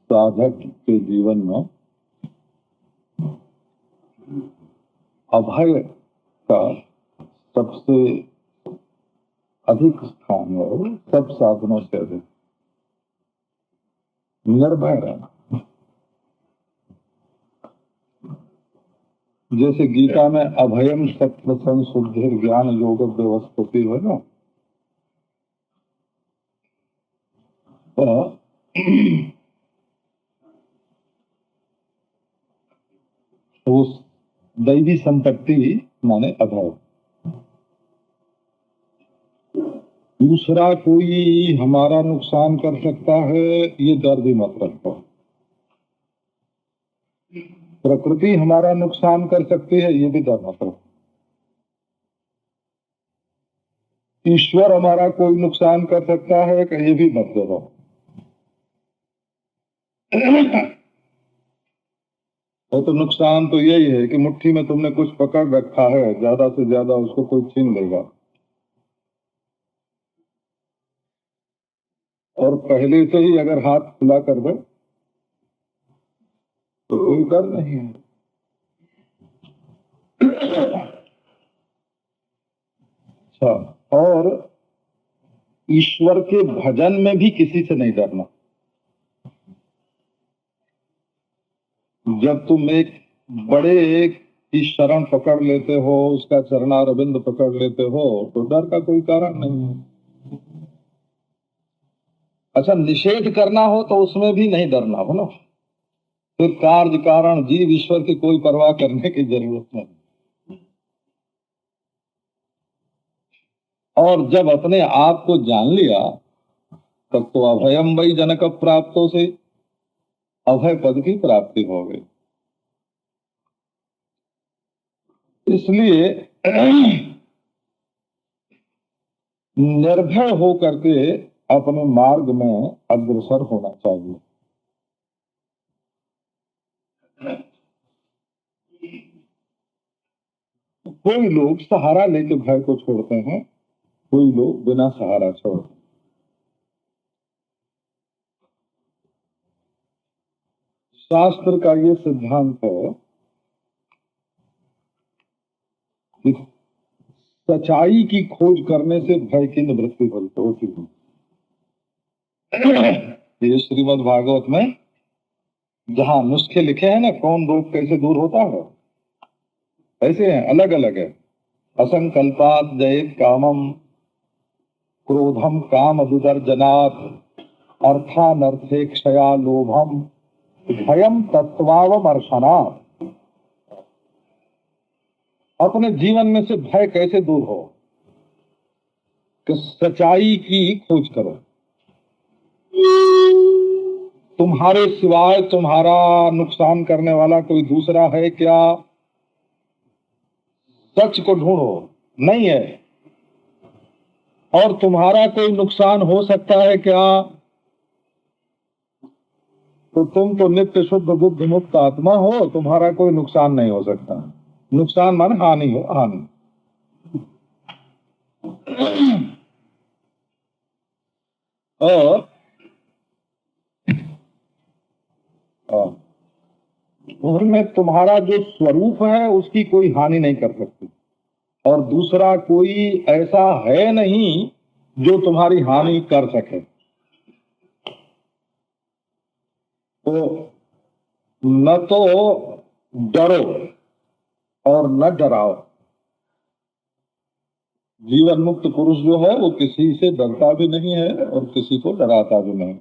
साधक के जीवन में अभय का सबसे अधिक स्थान है, सब साधनों से अधिक निर्भय रहना। जैसे गीता में अभयम सत्व संशुद्धिर ज्ञान योग व्यवस्थिति है ना, तो उस दैवी संपत्ति माने अभय। दूसरा कोई हमारा नुकसान कर सकता है ये डर भी मत रखो। प्रकृति हमारा नुकसान कर सकती है ये भी डर मत रखो। ईश्वर हमारा कोई नुकसान कर सकता है कि ये भी मत डरो। तो नुकसान तो यही है कि मुट्ठी में तुमने कुछ पकड़ रखा है, ज्यादा से ज्यादा उसको कोई छीन लेगा। और पहले से ही अगर हाथ खुला कर दे तो कोई डर नहीं है। अच्छा, और ईश्वर के भजन में भी किसी से नहीं डरना। जब तुम एक बड़े की शरण पकड़ लेते हो, उसका चरणारविंद पकड़ लेते हो, तो डर का कोई कारण नहीं है। अच्छा, निषेध करना हो तो उसमें भी नहीं डरना हो ना। फिर कार्य कारण जीव ईश्वर की कोई परवाह करने की जरूरत नहीं। और जब अपने आप को जान लिया तब तो अभयम वही जनक प्राप्तों से अभय पद की प्राप्ति हो गई। इसलिए निर्भय हो करके अपने मार्ग में अग्रसर होना चाहिए। कोई लोग सहारा लेके भय को छोड़ते हैं, कोई लोग बिना सहारा छोड़ते हैं। शास्त्र का ये सिद्धांत है कि सच्चाई की खोज करने से भय की निवृत्ति होती है। ये श्रीमद् भागवत में जहां नुस्खे लिखे हैं ना, कौन रोग कैसे दूर होता है, ऐसे हैं, अलग अलग है। असंकल्पात जयेत कामम, क्रोधम काम विवर्जनात्, अर्थानर्थे क्षया लोभम, भयम तत्वावमर्शनात्। अपने जीवन में से भय कैसे दूर हो, कि सच्चाई की खोज करो। तुम्हारे सिवाय तुम्हारा नुकसान करने वाला कोई दूसरा है क्या? सच को ढूंढो, नहीं है। और तुम्हारा कोई नुकसान हो सकता है क्या? तो तुम तो नित्य शुद्ध बुद्ध मुक्त आत्मा हो, तुम्हारा कोई नुकसान नहीं हो सकता। नुकसान माने हानि हो, हानि। और में तुम्हारा जो स्वरूप है उसकी कोई हानि नहीं कर सकती, और दूसरा कोई ऐसा है नहीं जो तुम्हारी हानि कर सके। तो न तो डरो और न डराओ। जीवन मुक्त पुरुष जो है वो किसी से डरता भी नहीं है और किसी को डराता भी नहीं।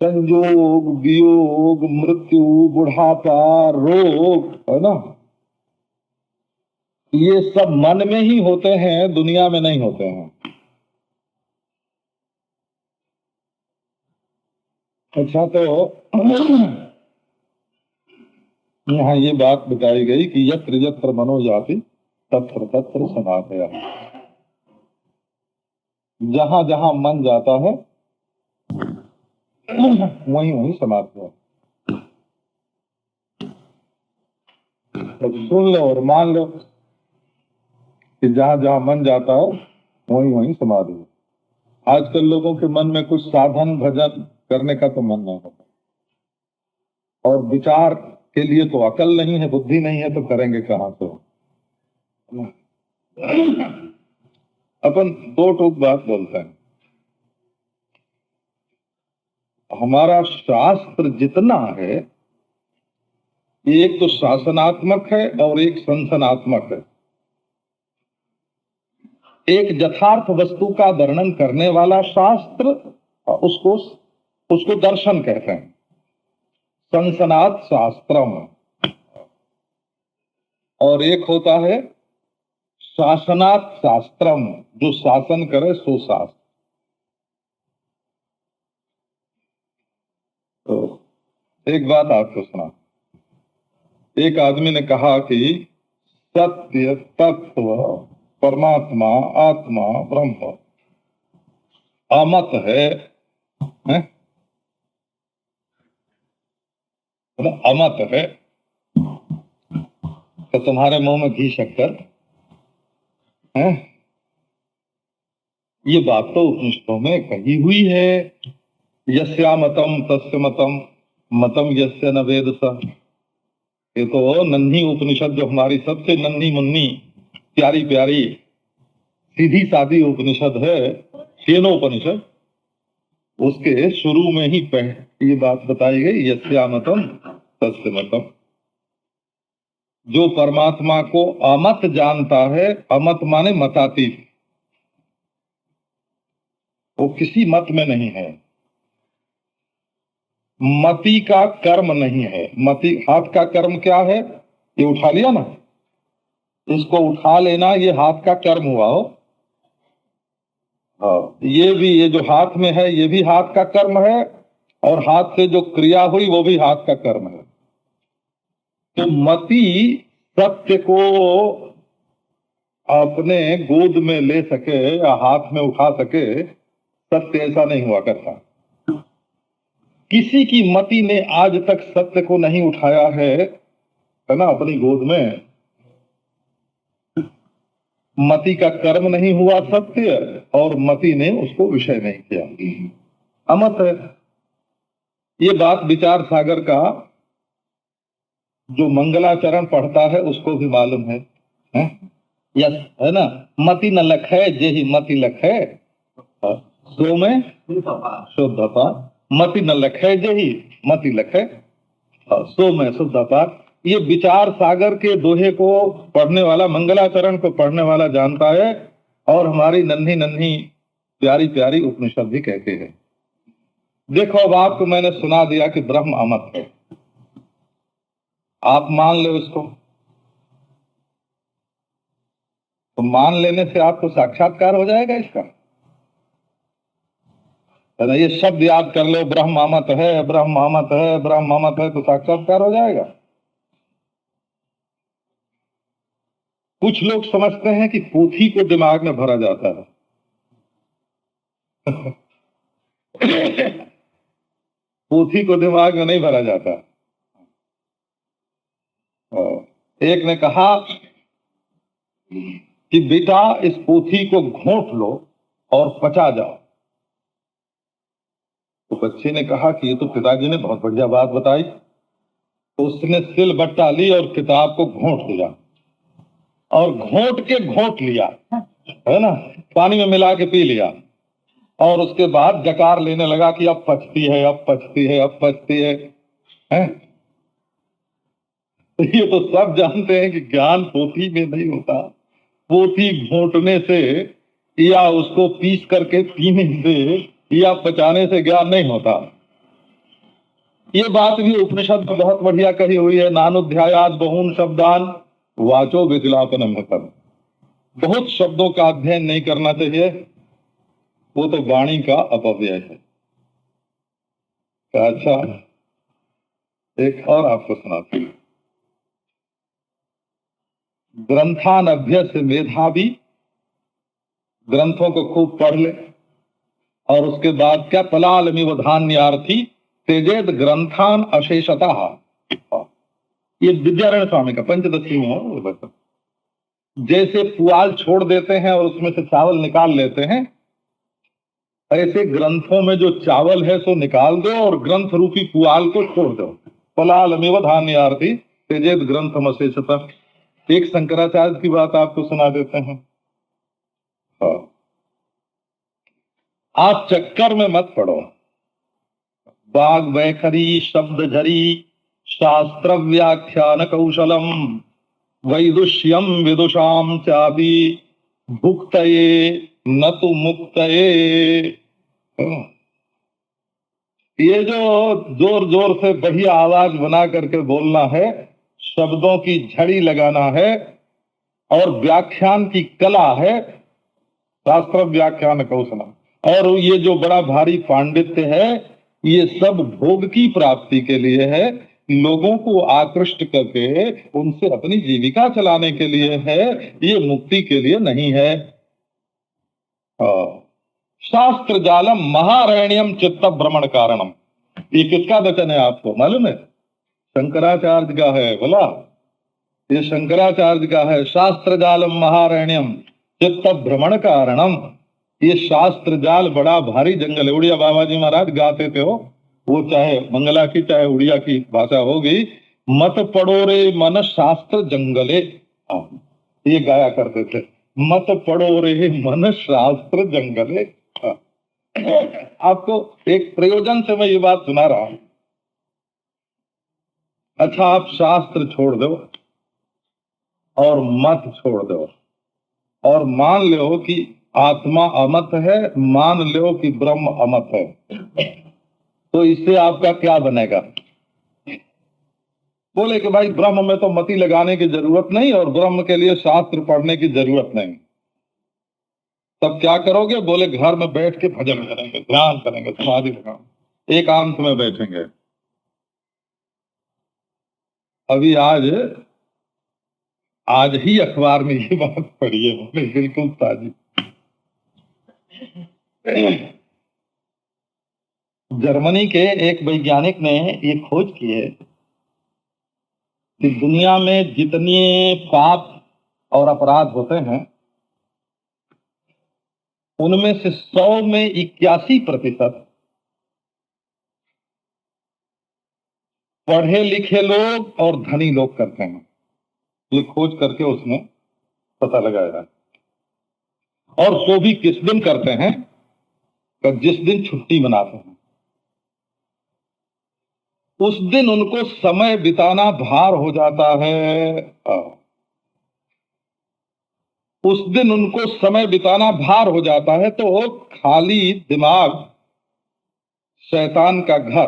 संयोग, वियोग, मृत्यु, बुढ़ापा, रोग, है ना, ये सब मन में ही होते हैं, दुनिया में नहीं होते हैं। अच्छा, तो यहाँ ये बात बताई गई कि यत्र यत्र मनो जाति तत्र तत्र समाधया। जहां जहां मन जाता है वहीं वहीं समाधि है। तो सुन लो और मान लो कि जहां जहां मन जाता हो वहीं वहीं समाधि हो। आजकल लोगों के मन में कुछ साधन भजन करने का तो मन नहीं होता, और विचार के लिए तो अकल नहीं है, बुद्धि नहीं है, तो करेंगे कहां से। अपन दो टूक बात बोलते हैं। हमारा शास्त्र जितना है, एक तो शासनात्मक है और एक संसनात्मक है। एक यथार्थ वस्तु का वर्णन करने वाला शास्त्र, उसको उसको दर्शन कहते हैं, संसनात शास्त्रम। और एक होता है शासनात शास्त्रम, जो शासन करे सो शास्त्र। तो एक बात आपको सुना, एक आदमी ने कहा कि सत्य तत्व परमात्मा आत्मा ब्रह्म अमत है? अमत है तो तुम्हारे मुंह में घी शक्कर है? ये बात तो उपनिषदों में कही हुई है, यस्या मतम तस्य मतम मतम यस्य न वेद स। ये तो नन्ही उपनिषद, जो हमारी सबसे नन्ही मुन्नी प्यारी प्यारी सीधी सादी उपनिषद है, केनोपनिषद, उसके शुरू में ही ये बात बताई गई, यस्या मतम तस्य मतम। जो परमात्मा को अमत जानता है, अमत माने मतातीत, वो किसी मत में नहीं है, मति का कर्म नहीं है। मति, हाथ का कर्म क्या है? ये उठा लिया ना, इसको उठा लेना, ये हाथ का कर्म हुआ हो। ये भी, ये जो हाथ में है ये भी हाथ का कर्म है, और हाथ से जो क्रिया हुई वो भी हाथ का कर्म है। तो मति सत्य को अपने गोद में ले सके या हाथ में उठा सके, सत्य ऐसा नहीं हुआ करता। किसी की मति ने आज तक सत्य को नहीं उठाया है ना, अपनी गोद में। मति का कर्म नहीं हुआ सत्य, और मति ने उसको विषय नहीं किया, अमत है। ये बात विचार सागर का जो मंगलाचरण पढ़ता है उसको भी मालूम है, यस है ना। मति न लखै जेहि मति लखै, सो में शुद्धता। मति न लखै जेहि मति लखै, सो में शुद्धता। ये विचार सागर के दोहे को पढ़ने वाला, मंगलाचरण को पढ़ने वाला जानता है, और हमारी नन्ही नन्ही प्यारी प्यारी उपनिषद भी कहते हैं। देखो, अब आपको मैंने सुना दिया कि ब्रह्म अमत है, आप मान लो इसको, तो मान लेने से आपको साक्षात्कार हो जाएगा इसका, है ना। ये शब्द याद कर लो, ब्रह्म अमत है, ब्रह्म अमत है, ब्रह्म अमत है, तो साक्षात्कार हो जाएगा। कुछ लोग समझते हैं कि पोथी को दिमाग में भरा जाता है। पोथी को दिमाग में नहीं भरा जाता। एक ने कहा कि बेटा इस पोथी को घोंट लो और पचा जाओ। तो बच्चे ने कहा कि ये तो पिताजी ने बहुत बढ़िया बात बताई। तो उसने सिल बट्टा ली और किताब को घोंट लिया, और घोंट के घोंट लिया, है ना, पानी में मिला के पी लिया, और उसके बाद जकार लेने लगा कि अब पचती है, अब पचती है, अब पचती है, हैं? ये तो सब जानते हैं कि ज्ञान पोथी में नहीं होता, पोथी घोंटने से या उसको पीस करके पीने से या पचाने से ज्ञान नहीं होता। ये बात भी उपनिषद में बहुत बढ़िया कही हुई है, नानुध्यायाद बहून शब्दान वाचो विदिलापनम हितम। बहुत शब्दों का अध्ययन नहीं करना चाहिए, वो तो वाणी का अपव्यय है। अच्छा, एक और आपको सुनाती हूं। ग्रंथान अभ्यस्य मेधावी, ग्रंथों को खूब पढ़ ले, और उसके बाद क्या, पलालमिव धान्यार्थी तेजेद ग्रंथान अशेषतः। ये विद्यारण्य स्वामी का पंचदशी में है ये बता। जैसे पुआल छोड़ देते हैं और उसमें से चावल निकाल लेते हैं, ऐसे ग्रंथों में जो चावल है सो निकाल दो और ग्रंथ रूपी पुआल को छोड़ दो। पलालमेव धान्यार्थी त्यजेत ग्रंथमशेषतः। एक शंकराचार्य की बात आपको सुना देते हैं। हाँ। आप चक्कर में मत पड़ो। वाग वैखरी शब्द झरी शास्त्र व्याख्यान कौशलम वैदुष्यम विदुषाम चापि भुक्तये न तो मुक्तये। ये जो जोर जोर से बढ़िया आवाज बना करके बोलना है, शब्दों की झड़ी लगाना है और व्याख्यान की कला है, शास्त्र व्याख्यान कौशलम, और ये जो बड़ा भारी पांडित्य है, ये सब भोग की प्राप्ति के लिए है, लोगों को आकृष्ट करके उनसे अपनी जीविका चलाने के लिए है, ये मुक्ति के लिए नहीं है। शास्त्र जालम महारण्यम चित्त भ्रमण कारणम। ये किसका वचन है आपको मालूम है? शंकराचार्य का है। बोला ये शंकराचार्य का है। शास्त्र जालम महारण्यम चित्त भ्रमण कारणम। ये शास्त्र जाल बड़ा भारी जंगल है। उड़िया बाबा जी महाराज गाते थे, वो चाहे मंगला की चाहे उड़िया की भाषा होगी, मत पड़ो रे मन शास्त्र जंगले, ये गाया करते थे। मत पड़ो रे मन शास्त्र जंगले। आपको एक प्रयोजन से मैं ये बात सुना रहा हूं। अच्छा, आप शास्त्र छोड़ दो और मत छोड़ दो और मान लो कि आत्मा अमत है, मान लो कि ब्रह्म अमत है, तो इससे आपका क्या बनेगा? बोले कि भाई ब्रह्म में तो मति लगाने की जरूरत नहीं और ब्रह्म के लिए शास्त्र पढ़ने की जरूरत नहीं। तब क्या करोगे? बोले घर में बैठ के भजन करेंगे, ध्यान करेंगे, समाधि लगाएंगे, एकांत में बैठेंगे। अभी आज ही अखबार में ये बात पढ़ी है, बोले बिल्कुल ताजी। जर्मनी के एक वैज्ञानिक ने ये खोज की है कि दुनिया में जितने पाप और अपराध होते हैं उनमें से 100 में 81% पढ़े लिखे लोग और धनी लोग करते हैं। ये खोज करके उसने पता लगाया। और वो भी किस दिन करते हैं? जिस दिन छुट्टी मनाते हैं उस दिन उनको समय बिताना भार हो जाता है। उस दिन उनको समय बिताना भार हो जाता है, तो खाली दिमाग शैतान का घर,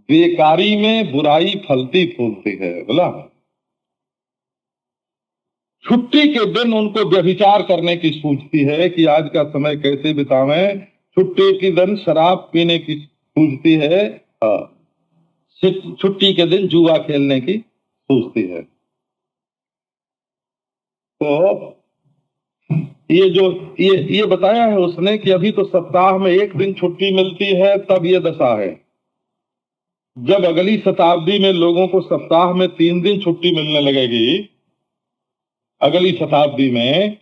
बेकारी में बुराई फलती फूलती है। बोला छुट्टी के दिन उनको व्यभिचार करने की सूझती है कि आज का समय कैसे बितावें। छुट्टी के दिन शराब पीने की सूझती है। छुट्टी के दिन जुआ खेलने की सूझती है। तो ये बताया है उसने कि अभी तो सप्ताह में एक दिन छुट्टी मिलती है, तब ये दशा है। जब अगली शताब्दी में लोगों को सप्ताह में 3 दिन छुट्टी मिलने लगेगी, अगली शताब्दी में,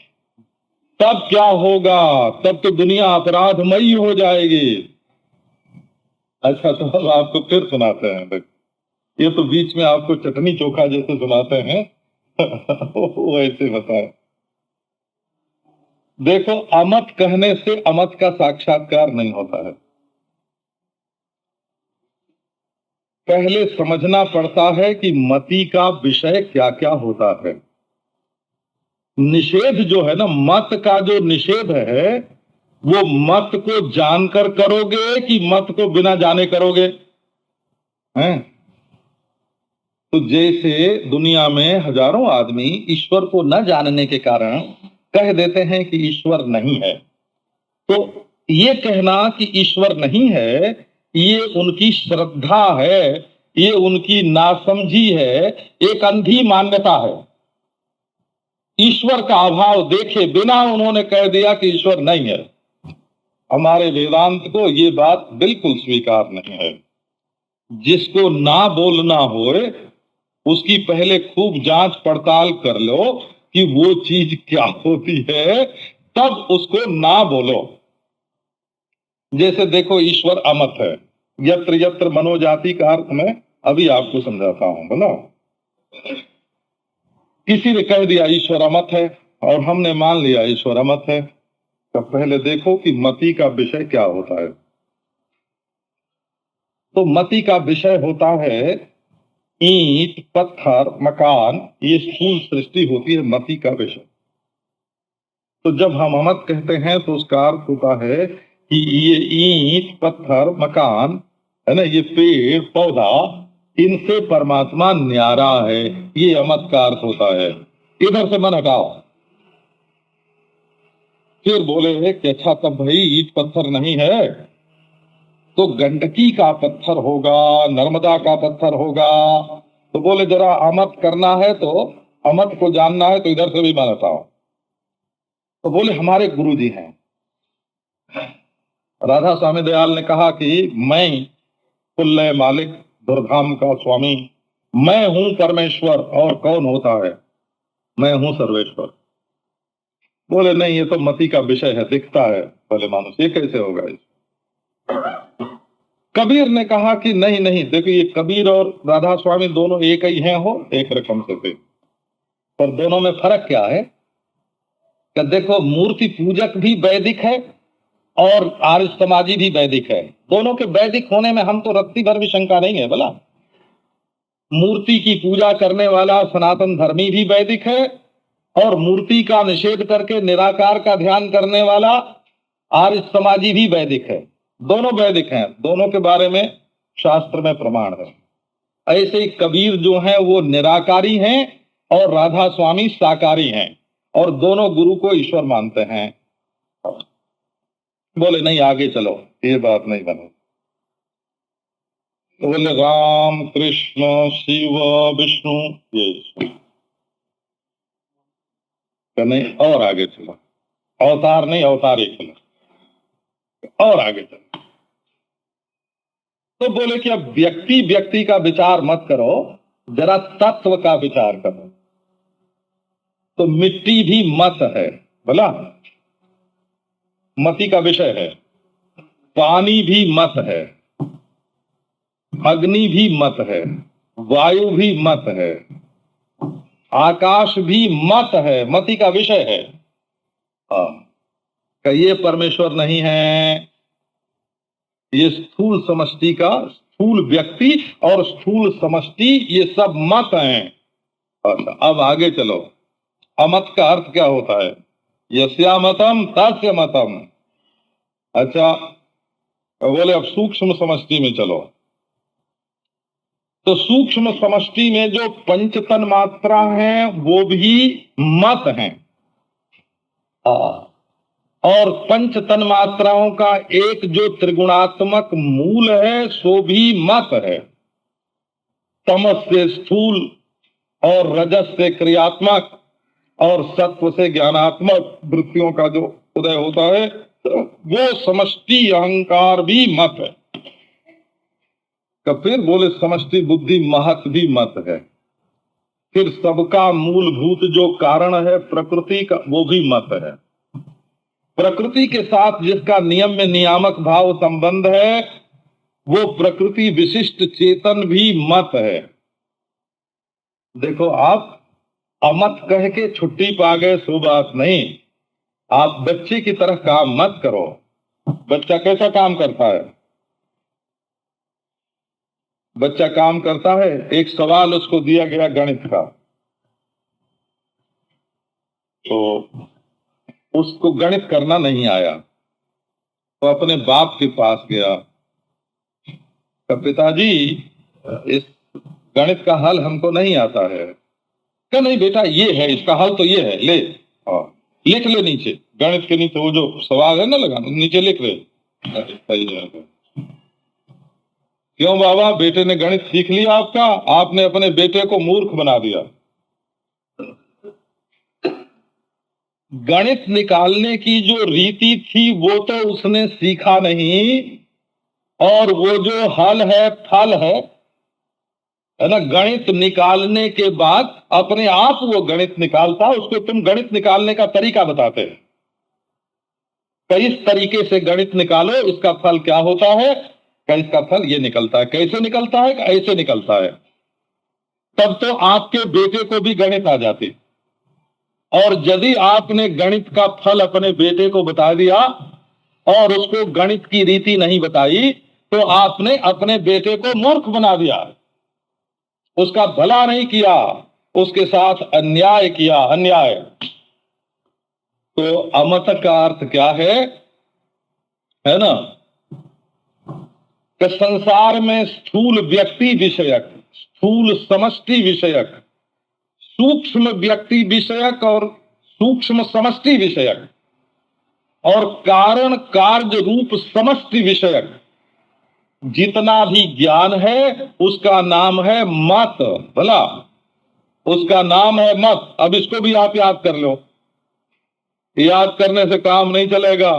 तब क्या होगा? तब तो दुनिया अपराधमयी हो जाएगी। अच्छा, तो अब आपको फिर सुनाते हैं। ये तो बीच में आपको चटनी चोखा जैसे सुनाते हैं वो ऐसे बताए। देखो, अमत कहने से अमत का साक्षात्कार नहीं होता है। पहले समझना पड़ता है कि मति का विषय क्या क्या होता है। निषेध जो है ना, मत का जो निषेध है, वो मत को जानकर करोगे कि मत को बिना जाने करोगे? हैं? तो जैसे दुनिया में हजारों आदमी ईश्वर को न जानने के कारण कह देते हैं कि ईश्वर नहीं है, तो ये कहना कि ईश्वर नहीं है, ये उनकी श्रद्धा है, ये उनकी नासमझी है, एक अंधी मान्यता है। ईश्वर का अभाव देखे बिना उन्होंने कह दिया कि ईश्वर नहीं है। हमारे वेदांत को ये बात बिल्कुल स्वीकार नहीं है। जिसको ना बोलना होए उसकी पहले खूब जांच पड़ताल कर लो कि वो चीज क्या होती है, तब उसको ना बोलो। जैसे देखो, ईश्वर अमत है, यत्र यत्र मनोजाति का अर्थ में अभी आपको समझाता हूं। बोलो, किसी ने कह दिया ईश्वर अमत है और हमने मान लिया ईश्वर अमत है, तो पहले देखो कि मति का विषय क्या होता है। तो मति का विषय होता है ईंट, पत्थर, मकान, ये स्थूल सृष्टि होती है मति का विषय। तो जब हम अमत कहते हैं तो उसका अर्थ होता है कि ये ईंट, पत्थर, मकान है ना, ये पेड़ पौधा, इनसे परमात्मा न्यारा है, ये अमत का अर्थ होता है। इधर से मन हटाओ। फिर बोले कि अच्छा, तब भाई ईंट पत्थर नहीं है तो गंडकी का पत्थर होगा, नर्मदा का पत्थर होगा। तो बोले जरा अमत करना है तो अमत को जानना है तो इधर से भी मन हटाओ। तो बोले हमारे गुरु जी हैं, राधा स्वामी दयाल ने कहा कि मैं कुल्लय मालिक, दुर्धाम का स्वामी, मैं हूं परमेश्वर, और कौन होता है? मैं हूं सर्वेश्वर। बोले नहीं, ये तो मति का विषय है, दिखता है भले मानुष, ये कैसे होगा? कबीर ने कहा कि नहीं नहीं, देखो ये कबीर और राधा स्वामी दोनों एक ही हैं, हो एक रकम से थे, पर दोनों में फर्क क्या है कि देखो, मूर्ति पूजक भी वैदिक है और आर्य समाजी भी वैदिक है। दोनों के वैदिक होने में हम तो रत्ती भर भी शंका नहीं है। बोला, मूर्ति की पूजा करने वाला सनातन धर्मी भी वैदिक है और मूर्ति का निषेध करके निराकार का ध्यान करने वाला आर्य समाजी भी वैदिक है। दोनों वैदिक हैं, दोनों के बारे में शास्त्र में प्रमाण है। ऐसे ही कबीर जो हैं वो निराकारी हैं और राधा स्वामी साकारी हैं, और दोनों गुरु को ईश्वर मानते हैं। बोले नहीं, आगे चलो, ये बात नहीं बने। तो बोले राम कृष्ण शिव विष्णु, ये नहीं, और आगे चलो, अवतार नहीं, अवतार एक चलो, और आगे चलो। तो बोले कि अब व्यक्ति व्यक्ति का विचार मत करो, जरा तत्व का विचार करो। तो मिट्टी भी मत है, बोला, मति का विषय है। पानी भी मत है, अग्नि भी मत है, वायु भी मत है, आकाश भी मत है, मति का विषय है। ये परमेश्वर नहीं है, ये स्थूल समष्टि का, स्थूल व्यक्ति और स्थूल समष्टि, ये सब मत हैं। अच्छा, अब आगे चलो, अमत का अर्थ क्या होता है? यस्या मतम तस्य मतम। अच्छा, बोले अब सूक्ष्म समष्टि में चलो। तो सूक्ष्म समष्टि में जो पंचतन मात्रा है वो भी मत हैं, और पंच तन मात्राओं का एक जो त्रिगुणात्मक मूल है सो भी मत है। तमस से स्थूल और रजस से क्रियात्मक और सत्व से ज्ञानात्मक वृत्तियों का जो उदय होता है वो समष्टि अहंकार भी मत है। फिर बोले समष्टि बुद्धि महत भी मत है। फिर सबका मूलभूत जो कारण है प्रकृति का, वो भी मत है। प्रकृति के साथ जिसका नियम में नियामक भाव संबंध है वो प्रकृति विशिष्ट चेतन भी मत है। देखो, आप अमत कह के छुट्टी पा गए सो बात नहीं, आप बच्चे की तरह काम मत करो। बच्चा कैसा काम करता है? बच्चा काम करता है, एक सवाल उसको दिया गया गणित का, तो उसको गणित करना नहीं आया, तो अपने बाप के पास गया, तो पिताजी इस गणित का हल हमको नहीं आता है। क्या नहीं बेटा, ये है, इसका हल तो ये है, ले लिख ले नीचे, गणित के नीचे वो जो सवाल है ना लगा, नीचे लिख ले। सही है। क्यों बाबा, बेटे ने गणित सीख लिया आपका, आपने अपने बेटे को मूर्ख बना दिया। गणित निकालने की जो रीति थी वो तो उसने सीखा नहीं, और वो जो हल है फल है है ना। गणित निकालने के बाद अपने आप वो गणित निकालता, उसको तुम गणित निकालने का तरीका बताते हैं, किस तरीके से गणित निकालो, इसका फल क्या होता है, इसका फल ये निकलता है, कैसे निकलता है, ऐसे निकलता है। तब तो आपके बेटे को भी गणित आ जाती। और यदि आपने गणित का फल अपने बेटे को बता दिया और उसको गणित की रीति नहीं बताई, तो आपने अपने बेटे को मूर्ख बना दिया, उसका भला नहीं किया, उसके साथ अन्याय किया, अन्याय। तो अमत का अर्थ क्या है ना, कि संसार में स्थूल व्यक्ति विषयक, स्थूल समष्टि विषयक, सूक्ष्म व्यक्ति विषयक और सूक्ष्म समष्टि विषयक, और कारण कार्य रूप समष्टि विषयक जितना भी ज्ञान है उसका नाम है मत। भला उसका नाम है मत। अब इसको भी आप याद कर लो, याद करने से काम नहीं चलेगा,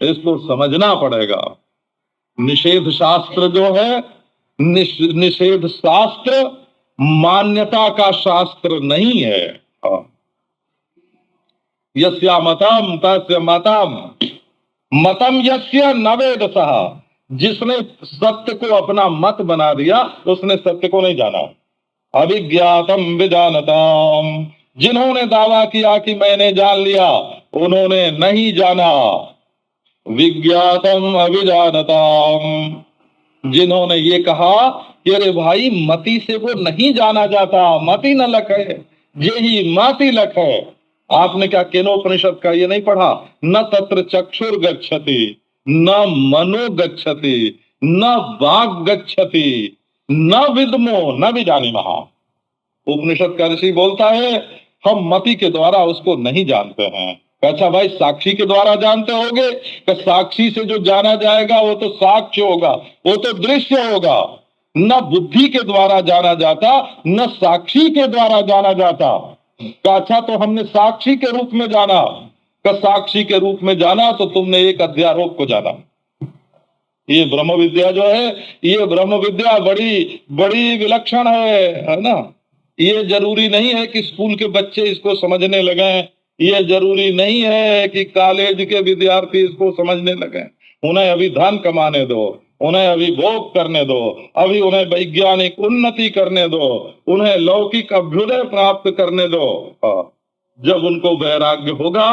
इसको समझना पड़ेगा। निषेध शास्त्र जो है, निषेध शास्त्र मान्यता का शास्त्र नहीं है। यस्या मतम तस्य मतम, मतम यस्य न वेदसः, जिसने सत्य को अपना मत बना दिया उसने सत्य को नहीं जाना। अविज्ञातम विजानताम, जिन्होंने दावा किया कि मैंने जान लिया, उन्होंने नहीं जाना। विज्ञातम अविजानताम, जिन्होंने ये कहा कि अरे भाई मति से वो नहीं जाना जाता, मति न लख है, यही मति लख है। आपने क्या केनोपनिषद का ये नहीं पढ़ा, न तत्र चक्षुर गच्छति न मनो गच्छति न वाग गच्छति न विद्मो न विजानीमः। उपनिषद का ऋषि बोलता है हम मति के द्वारा उसको नहीं जानते हैं। अच्छा भाई साक्षी के द्वारा जानते होगे, कि साक्षी से जो जाना जाएगा वो तो साक्ष्य होगा, वो तो दृश्य होगा। न बुद्धि के द्वारा जाना जाता न साक्षी के द्वारा जाना जाता। अच्छा तो हमने साक्षी के रूप में जाना, साक्षी के रूप में जाना तो तुमने एक अध्यारोप को जाना। ये ब्रह्म विद्या जो है, ये ब्रह्म विद्या बड़ी बड़ी विलक्षण है ना। ये जरूरी नहीं है कि स्कूल के बच्चे इसको समझने लगे, ये जरूरी नहीं है कि कॉलेज के विद्यार्थी इसको समझने लगे। उन्हें अभी धन कमाने दो, उन्हें अभी भोग करने दो, अभी उन्हें वैज्ञानिक उन्नति करने दो, उन्हें लौकिक अभ्युदय प्राप्त करने दो। जब उनको वैराग्य होगा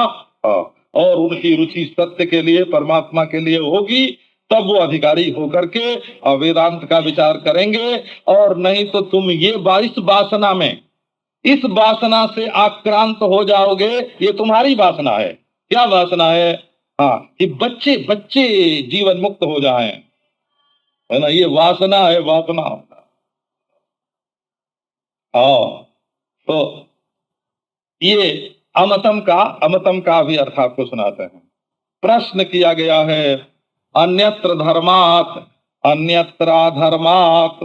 और उनकी रुचि सत्य के लिए, परमात्मा के लिए होगी, तब वो अधिकारी होकर के वेदांत का विचार करेंगे। और नहीं तो तुम ये इस वासना में, इस वासना से आक्रांत हो जाओगे। ये तुम्हारी वासना है। क्या वासना है? हाँ, कि बच्चे बच्चे जीवन मुक्त हो जाएं, है ना। ये वासना है, वासना। हाँ, तो ये अमतम का भी अर्थ आपको सुनाते हैं। प्रश्न किया गया है, अन्यत्र धर्मात् अन्यत्राधर्मात्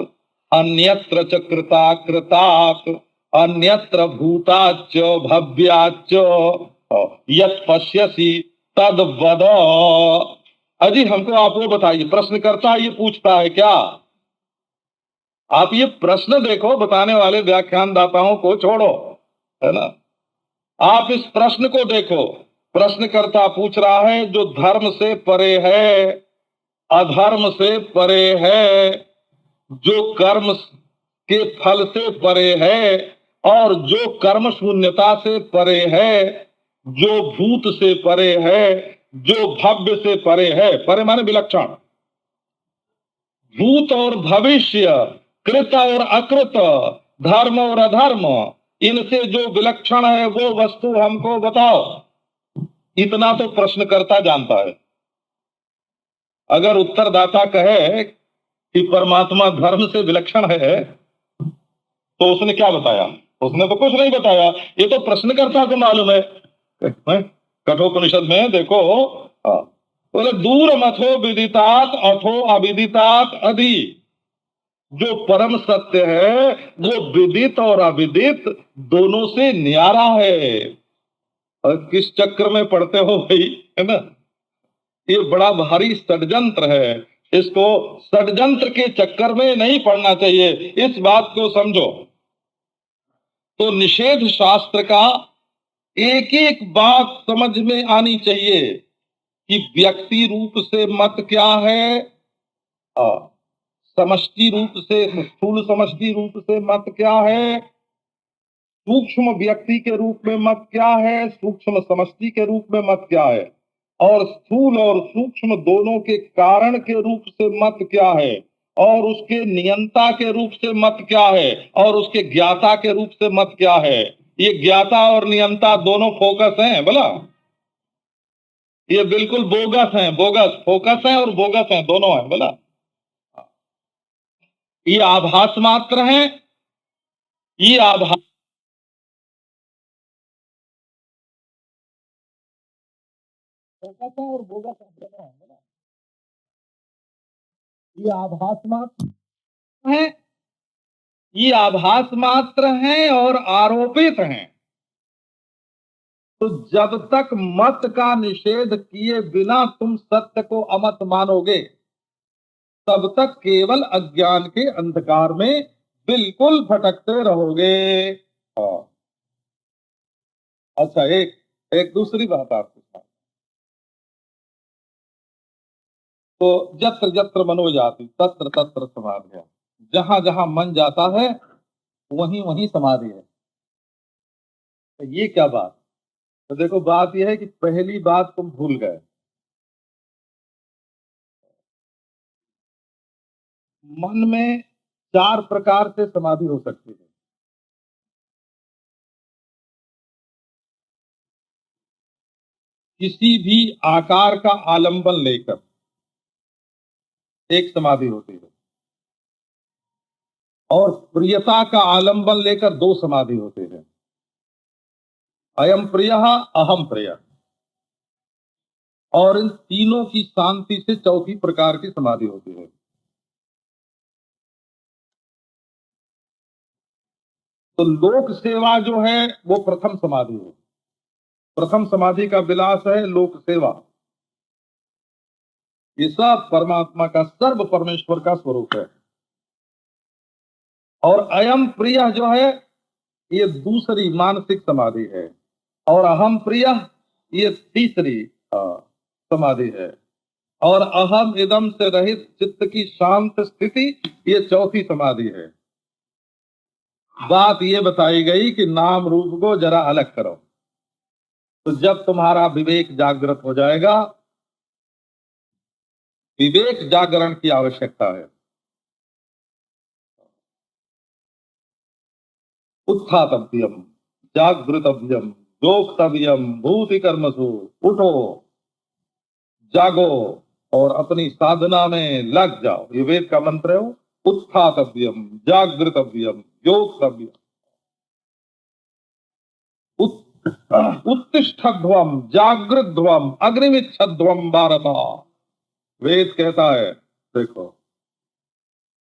अन्यत्र च कृताकृतात् अन्यत्र भूताच्च भव्याच्च यत् पश्यसि तद वद। अजी हमको आप वो बताइए, प्रश्न करता है, ये पूछता है क्या? आप ये प्रश्न देखो, बताने वाले व्याख्यानदाताओं को छोड़ो, है ना। आप इस प्रश्न को देखो। प्रश्नकर्ता पूछ रहा है जो धर्म से परे है, अधर्म से परे है, जो कर्म के फल से परे है और जो कर्म शून्यता से परे है, जो भूत से परे है, जो भव्य से परे है। परे माने विलक्षण। भूत और भविष्य, कृत और अकृत, धर्म और अधर्म, इनसे जो विलक्षण है वो वस्तु हमको बताओ। इतना तो प्रश्नकर्ता जानता है। अगर उत्तरदाता कहे कि परमात्मा धर्म से विलक्षण है, तो उसने क्या बताया? उसने तो कुछ नहीं बताया। ये तो प्रश्नकर्ता को मालूम है। कठोपनिषद में देखो, बोले दूर मथो विदितात अथो अविदितात अधि। जो परम सत्य है वो विदित और अविदित दोनों से न्यारा है। और किस चक्र में पढ़ते हो भाई, है ना। ये बड़ा भारी षड्यंत्र है। इसको षड्यंत्र के चक्कर में नहीं पड़ना चाहिए, इस बात को समझो। तो निषेध शास्त्र का एक एक बात समझ में आनी चाहिए कि व्यक्ति रूप से मत क्या है, समष्टि रूप से, स्थूल समष्टि रूप से मत क्या है, सूक्ष्म व्यक्ति के रूप में मत क्या है, सूक्ष्म समष्टि के रूप में मत क्या है, और स्थूल और सूक्ष्म दोनों के कारण के रूप से मत क्या है, और उसके नियंता के रूप से मत क्या है, और उसके ज्ञाता के रूप से मत क्या है। ये ज्ञाता और नियंता दोनों फोकस हैं बोला, ये बिल्कुल बोगस हैं, बोगस, फोकस है और बोगस है, दोनों हैं बोला। ये आभास मात्र है, ये आभास, फोकस है और बोगस है, दोनों हैं बोला। ये आभास मात्र है, ये आभास मात्र हैं और आरोपित हैं। तो जब तक मत का निषेध किए बिना तुम सत्य को अमत मानोगे, तब तक केवल अज्ञान के अंधकार में बिल्कुल भटकते रहोगे। अच्छा, एक एक दूसरी बात आपके साथ, तो जत्र जत्र मनो जाति तत्र तत्र समाधि, जहां जहां मन जाता है वहीं वहीं समाधि है। तो ये क्या बात, तो देखो बात यह है कि पहली बात तुम भूल गए, मन में 4 प्रकार से समाधि हो सकती है। किसी भी आकार का आलंबन लेकर एक समाधि होती है, और प्रियता का आलंबन लेकर 2 समाधि होते हैं, अयम प्रिय अहम प्रिय, और इन तीनों की शांति से चौथी प्रकार की समाधि होती है। तो लोक सेवा जो है वो प्रथम समाधि है, प्रथम समाधि का विलास है लोक सेवा। ये सब परमात्मा का, सर्व परमेश्वर का स्वरूप है। और अयम प्रिय जो है ये दूसरी मानसिक समाधि है, और अहम प्रिय ये तीसरी समाधि है, और अहम इदम से रहित चित्त की शांत स्थिति ये चौथी समाधि है। बात ये बताई गई कि नाम रूप को जरा अलग करो, तो जब तुम्हारा विवेक जागृत हो जाएगा, विवेक जागरण की आवश्यकता है। उत्थातव्यम जागृतव्यम जोक्तव्यम भूति कर्मसु, उठो जागो और अपनी साधना में लग जाओ, ये वेद का मंत्र है। उत्थातव्यम जागृतव्यम योक्तव्यम, उत्तिष्ठध्वम जागृध्वम अग्निमिच्छध्वम भारत। वेद कहता है, देखो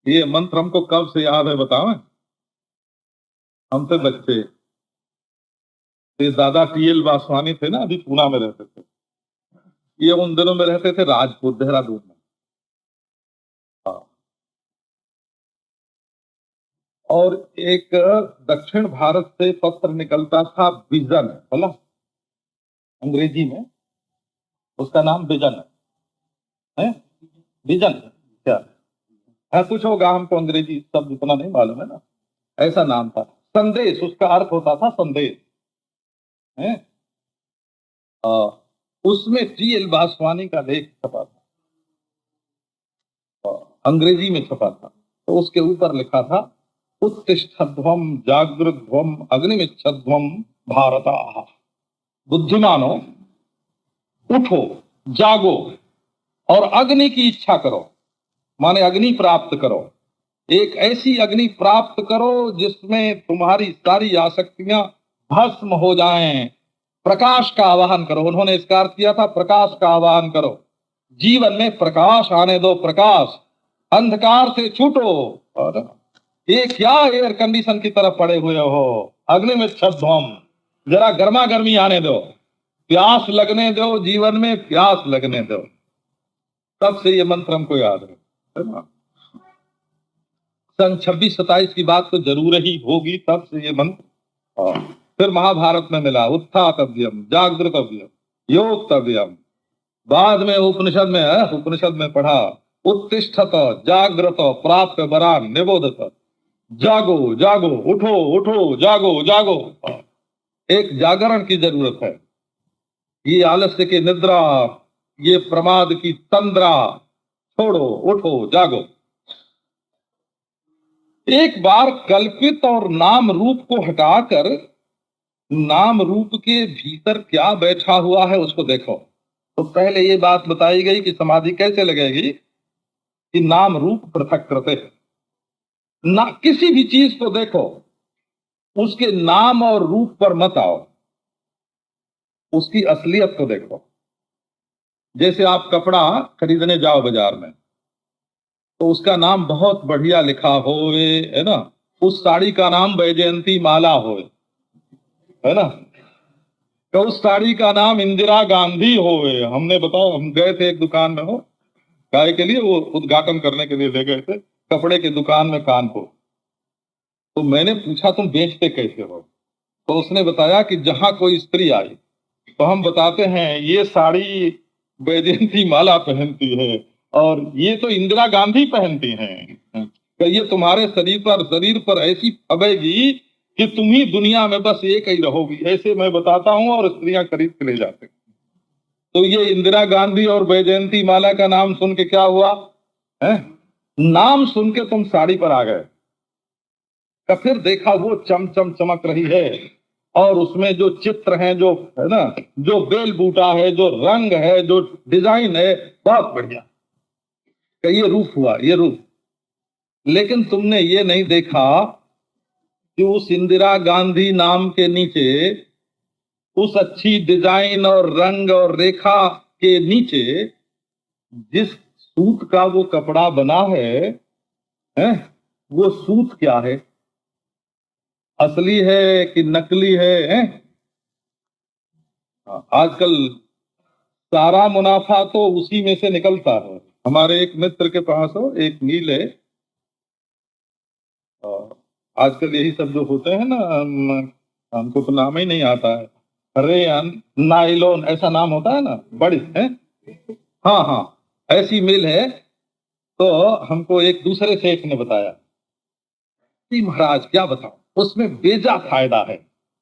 ये मंत्र हमको कब से याद है बताओ, हम थे बच्चे, ये दादा टीएल वासवानी थे ना, अभी पूना में रहते थे, ये उन दिनों में रहते थे राजपुर देहरादून में। हाँ। और एक दक्षिण भारत से पत्र निकलता था विजन, बोला अंग्रेजी में उसका नाम विजन है, विजन क्या है, कुछ होगा, हमको अंग्रेजी शब्द इतना नहीं मालूम है ना, ऐसा नाम था। संदेश उसका अर्थ होता था, संदेश है। उसमें टीएल वासवानी का लेख छपा था, अंग्रेजी में छपा था। तो उसके ऊपर लिखा था उत्तिष्ठध्वम जागृध्वम अग्निमिच्छध्वम भारता। बुद्धिमानो उठो जागो और अग्नि की इच्छा करो, माने अग्नि प्राप्त करो, एक ऐसी अग्नि प्राप्त करो जिसमें तुम्हारी सारी आसक्तियां भस्म हो जाएं। प्रकाश का आवाहन करो, उन्होंने इसका अर्थ किया था प्रकाश का आवाहन करो, जीवन में प्रकाश आने दो, प्रकाश, अंधकार से छूटो। और ये क्या एयर कंडीशन की तरफ पड़े हुए हो, अग्नि में छद्म, जरा गर्मा गर्मी आने दो, प्यास लगने दो, जीवन में प्यास लगने दो। तब से ये मंत्र हमको याद है ना। सन 26-27 की बात तो जरूर ही होगी, तब से ये मंत्र। फिर महाभारत में मिला उत्थातव्यम, जागृतव्यम, योक्तव्यम। बाद में उपनिषद में है, उपनिषद में पढ़ा उत्तिष्ठत जागृत प्राप्त वरान निबोधत। जागो जागो, उठो उठो, जागो जागो। एक जागरण की जरूरत है। ये आलस्य की निद्रा, ये प्रमाद की तंद्रा छोड़ो, उठो जागो। एक बार कल्पित और नाम रूप को हटाकर नाम रूप के भीतर क्या बैठा हुआ है उसको देखो। तो पहले ये बात बताई गई कि समाधि कैसे लगेगी कि नाम रूप पृथक करते ना। किसी भी चीज को देखो, उसके नाम और रूप पर मत आओ, उसकी असलियत को देखो। जैसे आप कपड़ा खरीदने जाओ बाजार में, तो उसका नाम बहुत बढ़िया लिखा हो, है ना, उस साड़ी का नाम वैजयंती माला हो, है ना, तो उस साड़ी का नाम इंदिरा गांधी हो। हमने बताओ, हम गए थे एक दुकान में, हो काय के लिए, वो उद्घाटन करने के लिए ले गए थे कपड़े की दुकान में कानपुर। तो मैंने पूछा तुम बेचते कैसे हो? तो उसने बताया कि जहां कोई स्त्री आई तो हम बताते हैं ये साड़ी वैजयंती माला पहनती है और ये तो इंदिरा गांधी पहनती हैं। तो ये तुम्हारे शरीर पर ऐसी फबेगी कि तुम ही दुनिया में बस एक ही रहोगी। ऐसे मैं बताता हूं और स्त्रियां खरीद के ले जाते। तो ये इंदिरा गांधी और वैजयंती माला का नाम सुन के क्या हुआ है? नाम सुन के तुम साड़ी पर आ गए। तो फिर देखा वो चमचम चमक रही है और उसमें जो चित्र हैं, जो है ना, जो बेल बूटा है, जो रंग है, जो डिजाइन है, बहुत बढ़िया। तो ये रूप हुआ, ये रूप। लेकिन तुमने ये नहीं देखा कि उस इंदिरा गांधी नाम के नीचे, उस अच्छी डिजाइन और रंग और रेखा के नीचे जिस सूत का वो कपड़ा बना है, वो सूत क्या है? असली है कि नकली है? आजकल सारा मुनाफा तो उसी में से निकलता है। हमारे एक मित्र के पास हो एक मिल है, आजकल यही सब जो होते हैं ना, हमको तो नाम ही नहीं आता है, रेयन नाइलोन ऐसा नाम होता है ना, बड़ी है। हाँ हाँ, ऐसी मिल है। तो हमको एक दूसरे सेठ ने बताया कि महाराज क्या बताओ, उसमें बेजा फायदा है।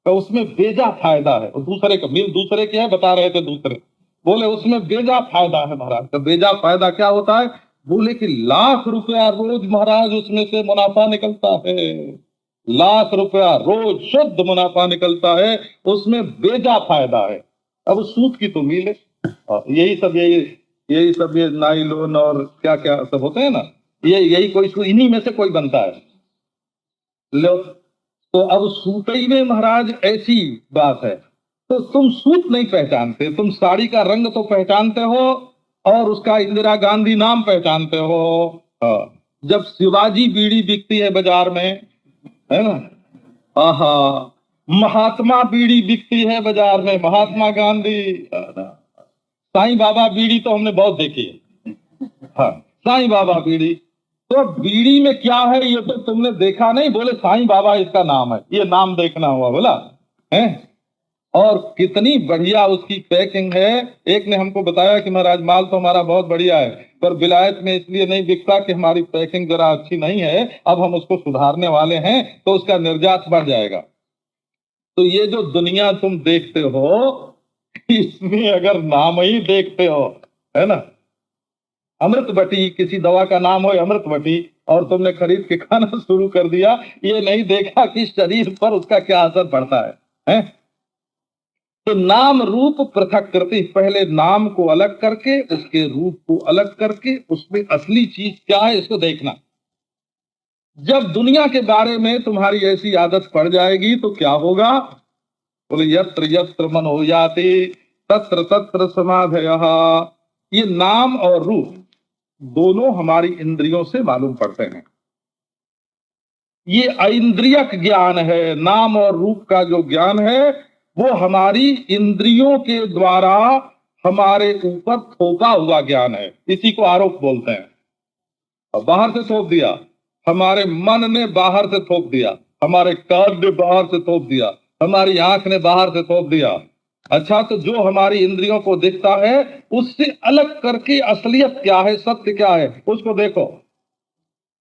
तो उसमें बेजा फायदा है, और दूसरे का मिल दूसरे के है, बता रहे थे दूसरे, बोले उसमें बेजा फायदा है महाराज। तो बेजा फायदा क्या होता है? बोले कि लाख रुपया रोज महाराज उसमें से मुनाफा निकलता है। लाख रुपया रोज शुद्ध मुनाफा निकलता है, उसमें बेजा फायदा है। अब सूत की तो मिल है, यही सब ये नाइलोन और क्या क्या सब होते हैं ना, यही कोई इन्हीं में से कोई बनता है। लो, तो अब सूतई में महाराज ऐसी बात है। तो तुम सूत नहीं पहचानते, तुम साड़ी का रंग तो पहचानते हो और उसका इंदिरा गांधी नाम पहचानते हो। जब शिवाजी बीड़ी बिकती है बाजार में, है ना, आहा, महात्मा बीड़ी बिकती है बाजार में, महात्मा गांधी, साईं बाबा बीड़ी तो हमने बहुत देखी है। हाँ, साईं बाबा बीड़ी। तो बीड़ी में क्या है ये तो तुमने देखा नहीं, बोले साईं बाबा इसका नाम है, ये नाम देखना हुआ बोला है। और कितनी बढ़िया उसकी पैकिंग है। एक ने हमको बताया कि महाराज माल तो हमारा बहुत बढ़िया है, पर विलायत में इसलिए नहीं बिकता कि हमारी पैकिंग जरा अच्छी नहीं है, अब हम उसको सुधारने वाले हैं तो उसका निर्यात बढ़ जाएगा। तो ये जो दुनिया तुम देखते हो, इसमें अगर नाम ही देखते हो, है ना, अमृतवटी, किसी दवा का नाम हो अमृतवटी, और तुमने खरीद के खाना शुरू कर दिया, ये नहीं देखा कि शरीर पर उसका क्या असर पड़ता है? तो नाम रूप पृथक करते, पहले नाम को अलग करके, उसके रूप को अलग करके, उसमें असली चीज क्या है इसको देखना। जब दुनिया के बारे में तुम्हारी ऐसी आदत पड़ जाएगी तो क्या होगा? बोले यत्र यत्र मनो याति तत्र तत्र समाधयः। ये नाम और रूप दोनों हमारी इंद्रियों से मालूम पड़ते हैं। ये ऐन्द्रियक ज्ञान है। नाम और रूप का जो ज्ञान है वो हमारी इंद्रियों के द्वारा हमारे ऊपर थोपा हुआ ज्ञान है, इसी को आरोप बोलते हैं। और बाहर से थोप दिया, हमारे मन ने बाहर से थोप दिया, हमारे कान ने बाहर से थोप दिया, हमारी आंख ने बाहर से थोप दिया। अच्छा, तो जो हमारी इंद्रियों को दिखता है उससे अलग करके असलियत क्या है, सत्य क्या है, उसको देखो।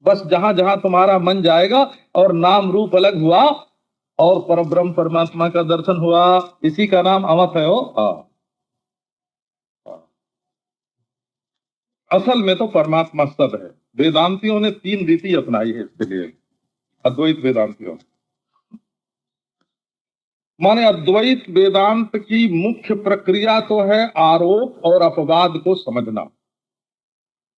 बस जहां जहां तुम्हारा मन जाएगा और नाम रूप अलग हुआ और परब्रह्म परमात्मा का दर्शन हुआ, इसी का नाम अमत है। हो असल में तो परमात्मा सब है। वेदांतियों ने 3 रीति अपनाई है इसके लिए, अद्वैत वेदांतियों। माने अद्वैत वेदांत की मुख्य प्रक्रिया तो है आरोप और अपवाद को समझना।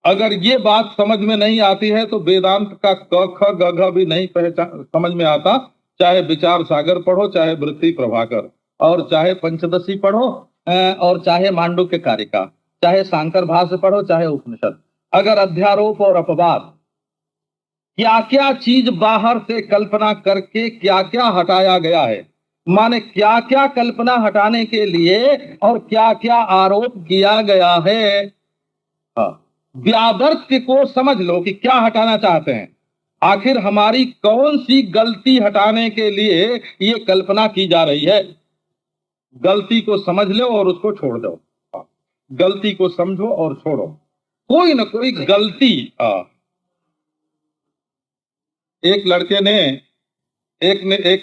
अगर ये बात समझ में नहीं आती है तो वेदांत का क ख ग घ भी नहीं पहचान समझ में आता। चाहे विचार सागर पढ़ो, चाहे वृत्ति प्रभाकर, और चाहे पंचदशी पढ़ो, और चाहे मांडुक्य कारिका, चाहे शांकर भाष्य पढ़ो, चाहे उपनिषद। अगर अध्यारोप और अपवाद, क्या क्या चीज बाहर से कल्पना करके क्या क्या हटाया गया है, माने क्या क्या कल्पना हटाने के लिए और क्या क्या आरोप किया गया है। हाँ, व्यावर्त्य को समझ लो कि क्या हटाना चाहते हैं। आखिर हमारी कौन सी गलती हटाने के लिए ये कल्पना की जा रही है। गलती को समझ लो और उसको छोड़ दो। हाँ, गलती को समझो और छोड़ो। कोई ना कोई गलती। एक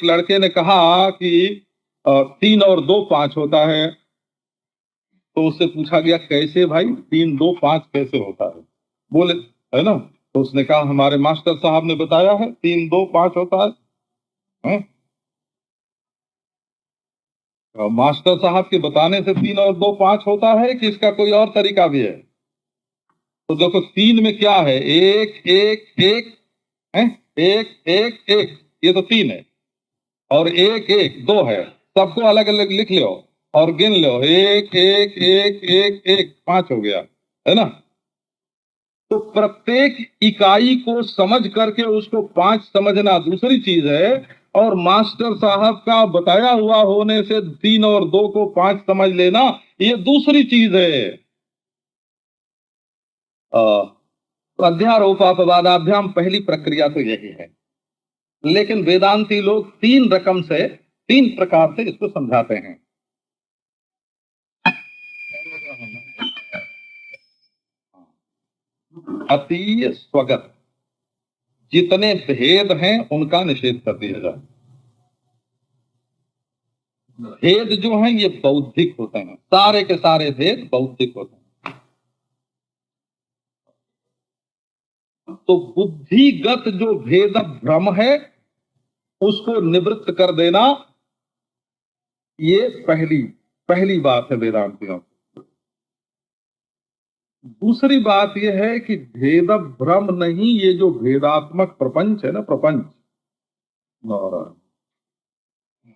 लड़के ने कहा कि 3 और 2 5 होता है। तो उससे पूछा गया कैसे भाई, 3 2 5 कैसे होता है? बोले, है ना। तो उसने कहा हमारे मास्टर साहब ने बताया है 3 2 5 होता है, हैं? मास्टर साहब के बताने से 3 और 2 5 होता है कि इसका कोई और तरीका भी है? तो देखो 3 में क्या है, एक एक एक है, एक एक एक, ये तो 3 है। और एक एक 2 है। सबको अलग अलग लिख लो और गिन लो, एक एक एक एक एक 5 हो गया, है ना। तो प्रत्येक इकाई को समझ करके उसको 5 समझना दूसरी चीज है, और मास्टर साहब का बताया हुआ होने से 3 और 2 को 5 समझ लेना ये दूसरी चीज है। तो अध्यारोपापवादाभ्याम पहली प्रक्रिया तो यही है। लेकिन वेदांती लोग 3 प्रकार से इसको समझाते हैं। अतीय स्वगत, जितने भेद हैं उनका निषेध कर दिया जाए। भेद जो हैं ये बौद्धिक होते हैं, सारे के सारे भेद बौद्धिक होते हैं। तो बुद्धिगत जो भेद भ्रम है उसको निवृत्त कर देना, ये पहली पहली बात है वेदांतियों की। दूसरी बात यह है कि भेद भ्रम नहीं, ये जो भेदात्मक प्रपंच है ना, प्रपंच,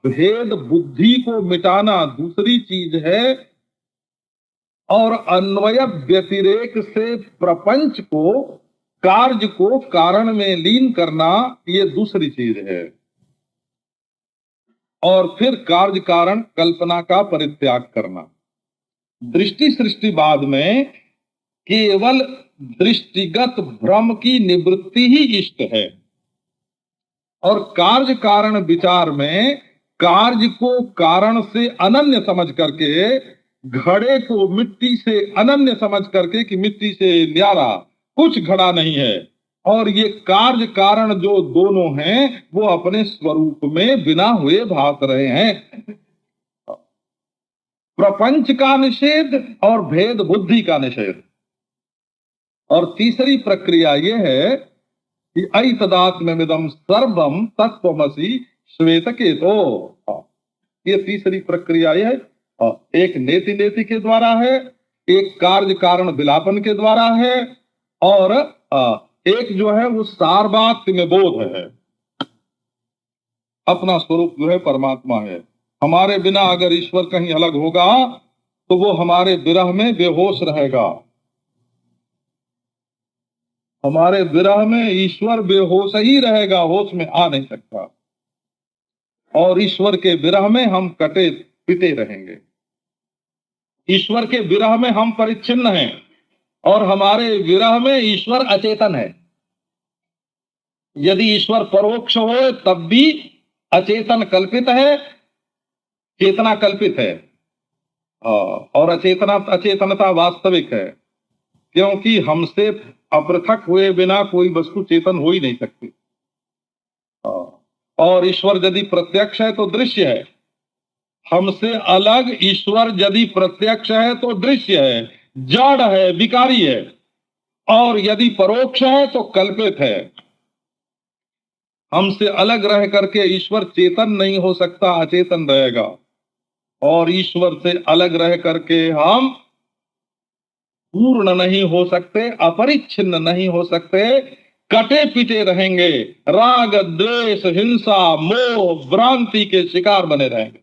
भेद बुद्धि को मिटाना दूसरी चीज है, और अन्वय व्यतिरेक से प्रपंच को, कार्य को कारण में लीन करना ये दूसरी चीज है। और फिर कार्य कारण कल्पना का परित्याग करना। दृष्टि सृष्टिवाद में केवल दृष्टिगत भ्रम की निवृत्ति ही इष्ट है, और कार्य कारण विचार में कार्य को कारण से अनन्य समझ करके, घड़े को मिट्टी से अनन्य समझ करके कि मिट्टी से न्यारा कुछ घड़ा नहीं है, और ये कार्य कारण जो दोनों हैं वो अपने स्वरूप में बिना हुए भास रहे हैं। प्रपंच का निषेध और भेद बुद्धि का निषेध। और तीसरी प्रक्रिया ये है कि ऐतदात्म्यमिदं सर्वम तत्त्वमसि श्वेत केतो। ये तीसरी प्रक्रिया ये है। एक नेति नेति के द्वारा है, एक कार्य कारण विलापन के द्वारा है, और एक जो है वो सार्वत्र्य में बोध है। अपना स्वरूप जो है परमात्मा है। हमारे बिना अगर ईश्वर कहीं अलग होगा तो वो हमारे विरह में बेहोश रहेगा। हमारे विरह में ईश्वर बेहोश ही रहेगा, होश में आ नहीं सकता। और ईश्वर के विरह में हम कटे पिटे रहेंगे। ईश्वर के विरह में हम परिच्छिन्न हैं और हमारे विरह में ईश्वर अचेतन है। यदि ईश्वर परोक्ष हो तब भी अचेतन कल्पित है, चेतना कल्पित है। और अचेतनता वास्तविक है, क्योंकि हमसे अपृथक हुए बिना कोई वस्तु चेतन हो ही नहीं सकती। और ईश्वर यदि प्रत्यक्ष है तो दृश्य है, हमसे अलग ईश्वर यदि प्रत्यक्ष है तो दृश्य है, जड़ है, विकारी है। और यदि परोक्ष है तो कल्पित है। हमसे अलग रह करके ईश्वर चेतन नहीं हो सकता, अचेतन रहेगा। और ईश्वर से अलग रह करके हम पूर्ण नहीं हो सकते, अपरिच्छिन्न नहीं हो सकते, कटे पिटे रहेंगे, राग द्वेष हिंसा मोह भ्रांति के शिकार बने रहेंगे,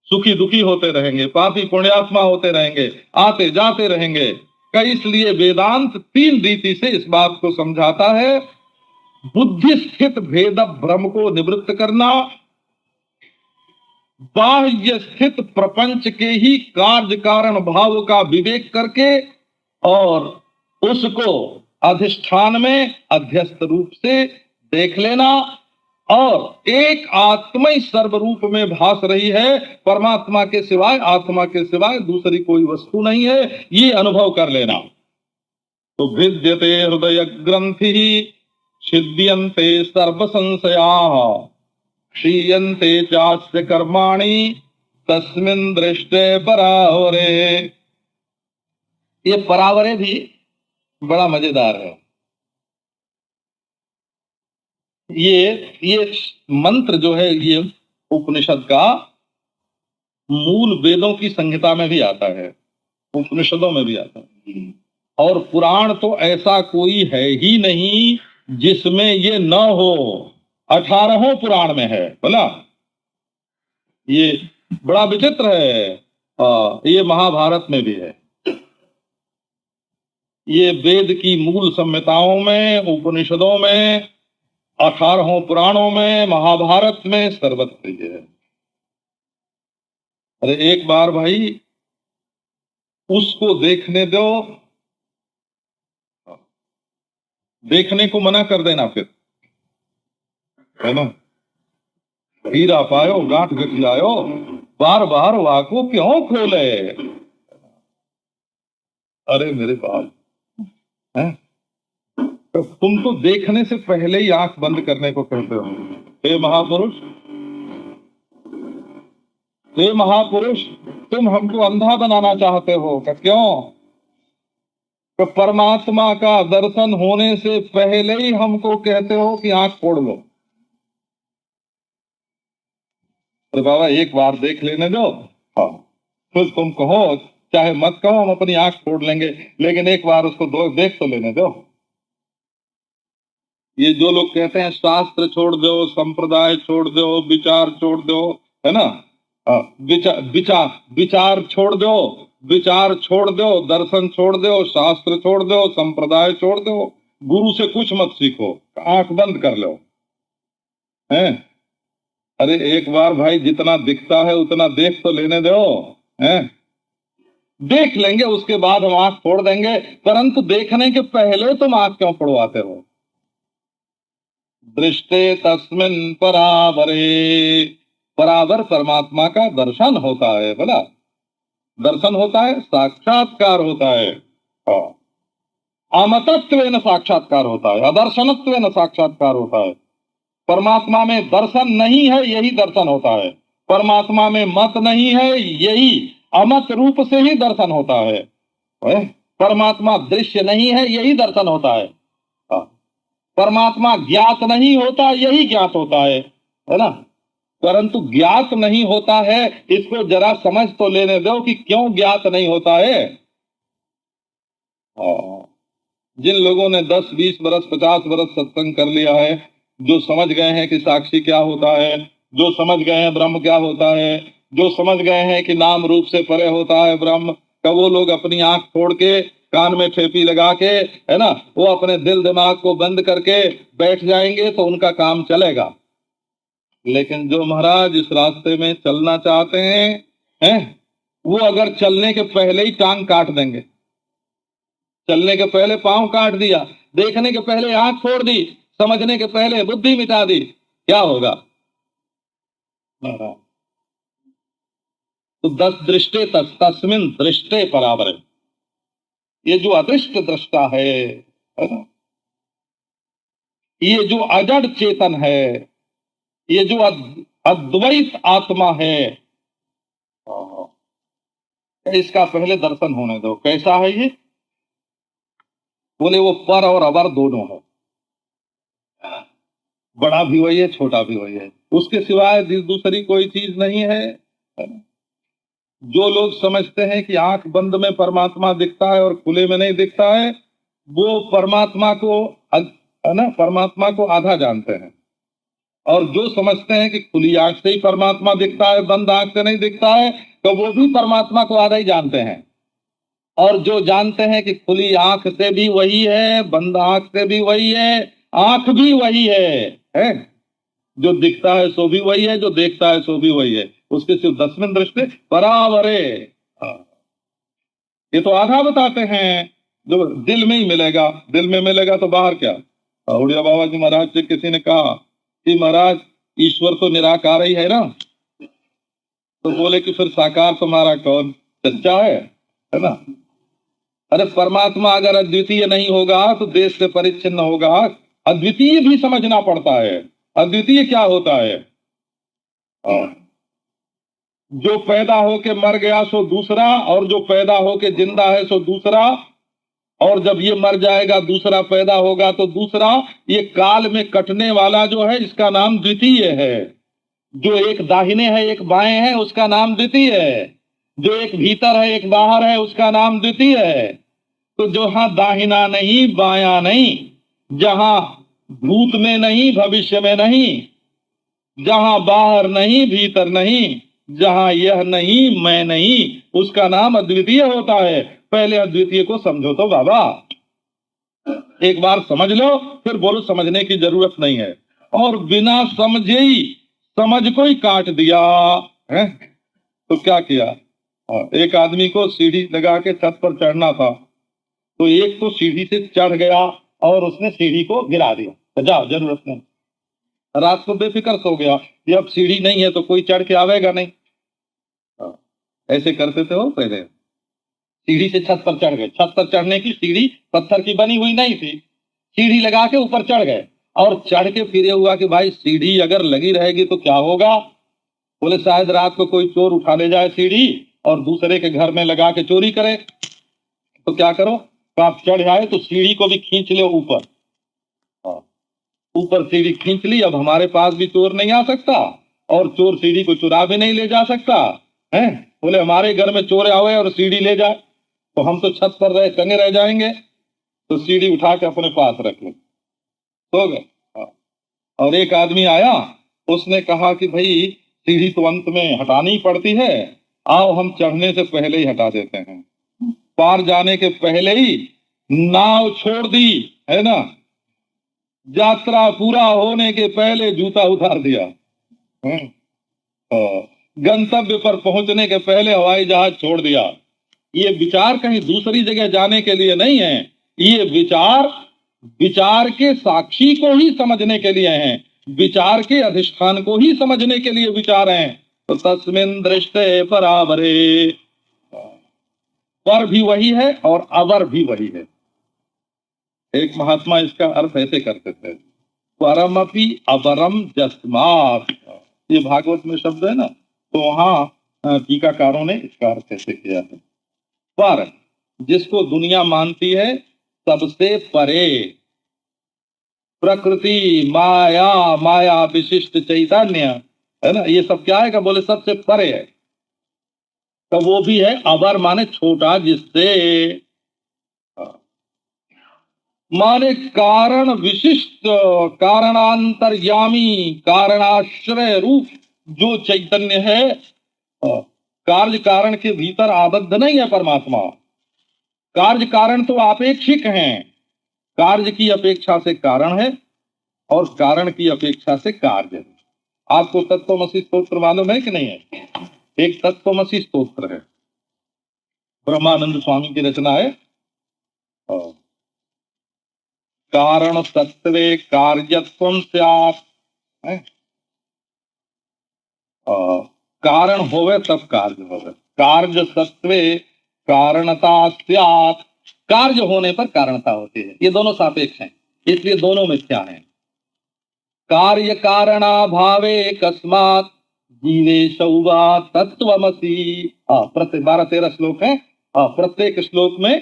सुखी दुखी होते रहेंगे, पापी पुण्यात्मा होते रहेंगे, आते जाते रहेंगे। इसलिए वेदांत तीन रीति से इस बात को समझाता है। बुद्धि स्थित भेद भ्रम को निवृत्त करना, बाह्य स्थित प्रपंच के ही कार्य कारण भाव का विवेक करके और उसको अधिष्ठान में अध्यस्त रूप से देख लेना, और एक आत्मा ही सर्वरूप में भास रही है, परमात्मा के सिवाय, आत्मा के सिवाय दूसरी कोई वस्तु नहीं है, ये अनुभव कर लेना। तो भिद्यते हृदय ग्रंथि छिद्यन्ते सर्व संशयाः क्षीयन्ते चास्य कर्माणि तस्मिन् दृष्टे परावरे। ये परावरे भी बड़ा मजेदार है। ये मंत्र जो है, ये उपनिषद का मूल वेदों की संहिता में भी आता है, उपनिषदों में भी आता है। और पुराण तो ऐसा कोई है ही नहीं जिसमें ये न हो। 18 पुराण में है बोला। ये बड़ा विचित्र है। ये महाभारत में भी है, ये वेद की मूल संहिताओं में, उपनिषदों में, 18 पुराणों में, महाभारत में, सर्वत्र ये है। अरे एक बार भाई उसको देखने दो, देखने को मना कर देना फिर, है ना। हीरा पायो गांठ गठियायो, बार बार वाको क्यों खोले। अरे मेरे बाल हैं, तो तुम तो देखने से पहले ही आंख बंद करने को कहते हो। हे महापुरुष, हे महापुरुष, तुम हमको अंधा बनाना चाहते हो क्या? क्यों? तो परमात्मा का दर्शन होने से पहले ही हमको कहते हो कि आंख फोड़ लो। तो बाबा एक बार देख लेने दो, हाँ, फिर तुम कहो चाहे मत कहो, हम अपनी आंख फोड़ लेंगे, लेकिन एक बार उसको देख तो लेने दो। ये जो लोग कहते हैं शास्त्र छोड़ दो, संप्रदाय छोड़ दो, विचार छोड़ दो, है ना, विचार विचार विचार छोड़ दो, विचार छोड़ दो, दर्शन छोड़ दो, शास्त्र छोड़ दो, संप्रदाय छोड़ दो, गुरु से कुछ मत सीखो, आंख बंद कर लो, हैं? अरे एक बार भाई जितना दिखता है उतना देख तो लेने दो, हैं? देख लेंगे, उसके बाद हम आंख फोड़ देंगे, परंतु देखने के पहले तुम आंख क्यों फोड़वाते हो? दृष्टे तस्मिन् परावरे, परावर परमात्मा का दर्शन होता है। बोला दर्शन होता है, साक्षात्कार होता है। अमतत्वेन साक्षात्कार होता है, अदर्शनत्वेन साक्षात्कार होता है। परमात्मा में दर्शन नहीं है, यही दर्शन होता है। परमात्मा में मत नहीं है, यही अमत रूप से ही दर्शन होता है। परमात्मा दृश्य नहीं है, यही दर्शन होता है। परमात्मा ज्ञात नहीं होता, यही ज्ञात होता है ना। परंतु ज्ञात नहीं होता है, इसको जरा समझ तो लेने दो कि क्यों ज्ञात नहीं होता है। जिन लोगों ने 10, 20 बरस, 50 बरस सत्संग कर लिया है, जो समझ गए हैं कि साक्षी क्या होता है, जो समझ गए हैं ब्रह्म क्या होता है, जो समझ गए हैं कि नाम रूप से परे होता है ब्रह्म, का वो लोग अपनी आंख फोड़ के, कान में ठेपी लगा के, है ना, वो अपने दिल दिमाग को बंद करके बैठ जाएंगे तो उनका काम चलेगा। लेकिन जो महाराज इस रास्ते में चलना चाहते हैं, वो अगर चलने के पहले ही टांग काट देंगे, चलने के पहले पांव काट दिया, देखने के पहले आंख फोड़ दी, समझने के पहले बुद्धि मिटा दी, क्या होगा? तो 10 दृष्टे तस्मिन दृष्टे बराबर है। ये जो अदृष्ट दृष्टा है ना, ये जो अजड़ चेतन है, ये जो अद्वैत आत्मा है, इसका पहले दर्शन होने दो। कैसा है ये? बोले वो पर और अवर दोनों है, बड़ा भी वही है, छोटा भी वही है, उसके सिवाय दूसरी कोई चीज नहीं है। जो लोग समझते हैं कि आंख बंद में परमात्मा दिखता है और खुले में नहीं दिखता है, वो परमात्मा को है ना, परमात्मा को आधा जानते हैं। और जो समझते हैं कि खुली आंख से ही परमात्मा दिखता है, बंद आंख से नहीं दिखता है, तो वो भी परमात्मा को आधा ही जानते हैं। और जो जानते हैं कि खुली आंख से भी वही है, बंद आंख से भी वही है, आंख भी वही है? जो दिखता है सो भी वही है, जो देखता है सो भी वही है, उसके सिर्फ 10वें दृष्टि बराबरे। ये तो आधा बताते हैं, जो दिल में ही मिलेगा, दिल में मिलेगा तो बाहर क्या? उड़िया बाबा जी महाराज से किसी ने कहा कि महाराज ईश्वर तो निराकार ही है ना, तो बोले कि फिर साकार तुम्हारा कौन? सच्चा है ना? अरे परमात्मा अगर अद्वितीय नहीं होगा तो देश से परिच्छिन्न होगा। अद्वितीय भी समझना पड़ता है। अद्वितीय क्या होता है? जो पैदा होके मर गया सो दूसरा, और जो पैदा होके जिंदा है सो दूसरा, और जब ये मर जाएगा दूसरा पैदा होगा तो दूसरा। ये काल में कटने वाला जो है इसका नाम द्वितीय है। जो एक दाहिने है एक बाएं है उसका नाम द्वितीय है। जो एक भीतर है एक बाहर है उसका नाम द्वितीय है। तो जहां दाहिना नहीं बायां नहीं, जहां भूत में नहीं भविष्य में नहीं, जहां बाहर नहीं भीतर नहीं, जहां यह नहीं मैं नहीं, उसका नाम अद्वितीय होता है। पहले अद्वितीय को समझो तो बाबा, एक बार समझ लो फिर बोलो समझने की जरूरत नहीं है। और बिना समझे ही समझ को ही काट दिया है। तो क्या किया? एक आदमी को सीढ़ी लगा के छत पर चढ़ना था, तो एक तो सीढ़ी से चढ़ गया और उसने सीढ़ी को गिरा दिया, तो जाओ जरूरत नहीं। रात को बेफिक्र सो गया, ये अब सीढ़ी नहीं है तो कोई चढ़ के आवेगा नहीं। ऐसे करते थे वो पहले, सीढ़ी से छत पर चढ़ गए। छत पर चढ़ने की सीढ़ी पत्थर की बनी हुई नहीं थी, सीढ़ी लगा के ऊपर चढ़ गए। और चढ़ के फिर हुआ कि भाई सीढ़ी अगर लगी रहेगी तो क्या होगा? बोले शायद रात को कोई चोर उठा ले जाए सीढ़ी और दूसरे के घर में लगा के चोरी करे, तो क्या करो? तो आप चढ़ जाए तो सीढ़ी को भी खींच ले ऊपर। ऊपर सीढ़ी खींच ली, अब हमारे पास भी चोर नहीं आ सकता और चोर सीढ़ी को चुरा भी नहीं ले जा सकता है। बोले हमारे घर में चोर आवे और सीढ़ी ले जाए तो हम तो छत पर रह टंगे रह जाएंगे, तो सीढ़ी उठा के अपने पास रख लो, सो गए। और एक आदमी आया, उसने कहा कि भाई सीढ़ी तो अंत में हटानी पड़ती है, आओ हम चढ़ने से पहले ही हटा देते हैं। पार जाने के पहले ही नाव छोड़ दी है ना, यात्रा पूरा होने के पहले जूता उतार दिया, गंतव्य पर पहुंचने के पहले हवाई जहाज छोड़ दिया। ये विचार कहीं दूसरी जगह जाने के लिए नहीं है, ये विचार विचार के साक्षी को ही समझने के लिए हैं, विचार के अधिष्ठान को ही समझने के लिए विचार हैं। तो तस्मिन दृष्टे बराबरे, पर भी वही है और अवर भी वही है। एक महात्मा इसका अर्थ ऐसे करते थे, परमपि अवरम जस्मात्। ये भागवत में शब्द है ना, तो वहां टीकाकारों ने इसका अर्थ ऐसे किया है, पर जिसको दुनिया मानती है सबसे परे, प्रकृति माया माया विशिष्ट चैतन्य है ना, ये सब क्या है? का बोले सबसे परे है। तो वो भी है अवर, माने छोटा, जिससे माने कारण विशिष्ट, कारणांतर्यामी, कारणाश्रय रूप जो चैतन्य है, कार्य कारण के भीतर आबद्ध नहीं है परमात्मा। कार्य कारण तो आपेक्षिक हैं, कार्य की अपेक्षा से कारण है और कारण की अपेक्षा से कार्य है। आपको तत्वमसि स्तोत्र मालूम है कि नहीं है? एक तत्वमसि स्तोत्र है, ब्रह्मानंद स्वामी की रचना है। कारण तत्वे कार्यत्वं स्यात्, है? कारण होवे तब कार्य होवे, कार्य तत्वे कारणता स्यात्, कार्य होने पर कारणता होती है। ये दोनों सापेक्ष हैं, इसलिए दोनों मिथ्या हैं। कार्य कारणाभावे कस्मात् जीवेशौ वा तत्त्वमसि। प्रत्येक 12-13 श्लोक है। प्रत्येक श्लोक में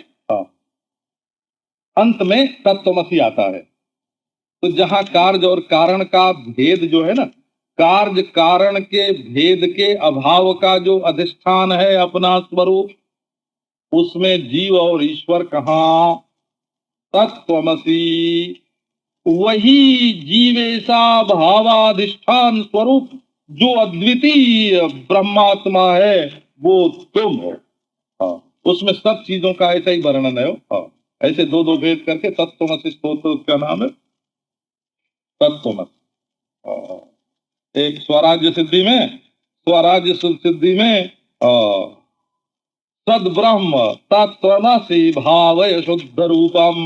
अंत में तत्त्वमसि आता है। तो जहां कार्य और कारण का भेद जो है ना, कार्य कारण के भेद के अभाव का जो अधिष्ठान है अपना स्वरूप, उसमें जीव और ईश्वर कहाँ? तत्त्वमसि, वही जीवेशा भावाधिष्ठान स्वरूप जो अद्वितीय ब्रह्मात्मा है वो तुम हो। उसमें सब चीजों का ऐसा ही वर्णन है। ऐसे दो दो भेद करके तत्त्वमसि स्तोत्र का नाम है तत्त्वमसि। एक स्वराज्य सिद्धि में, स्वराज्य सिद्धि में सद ब्रह्म तत्त्वमसि भावय शुद्ध रूपम,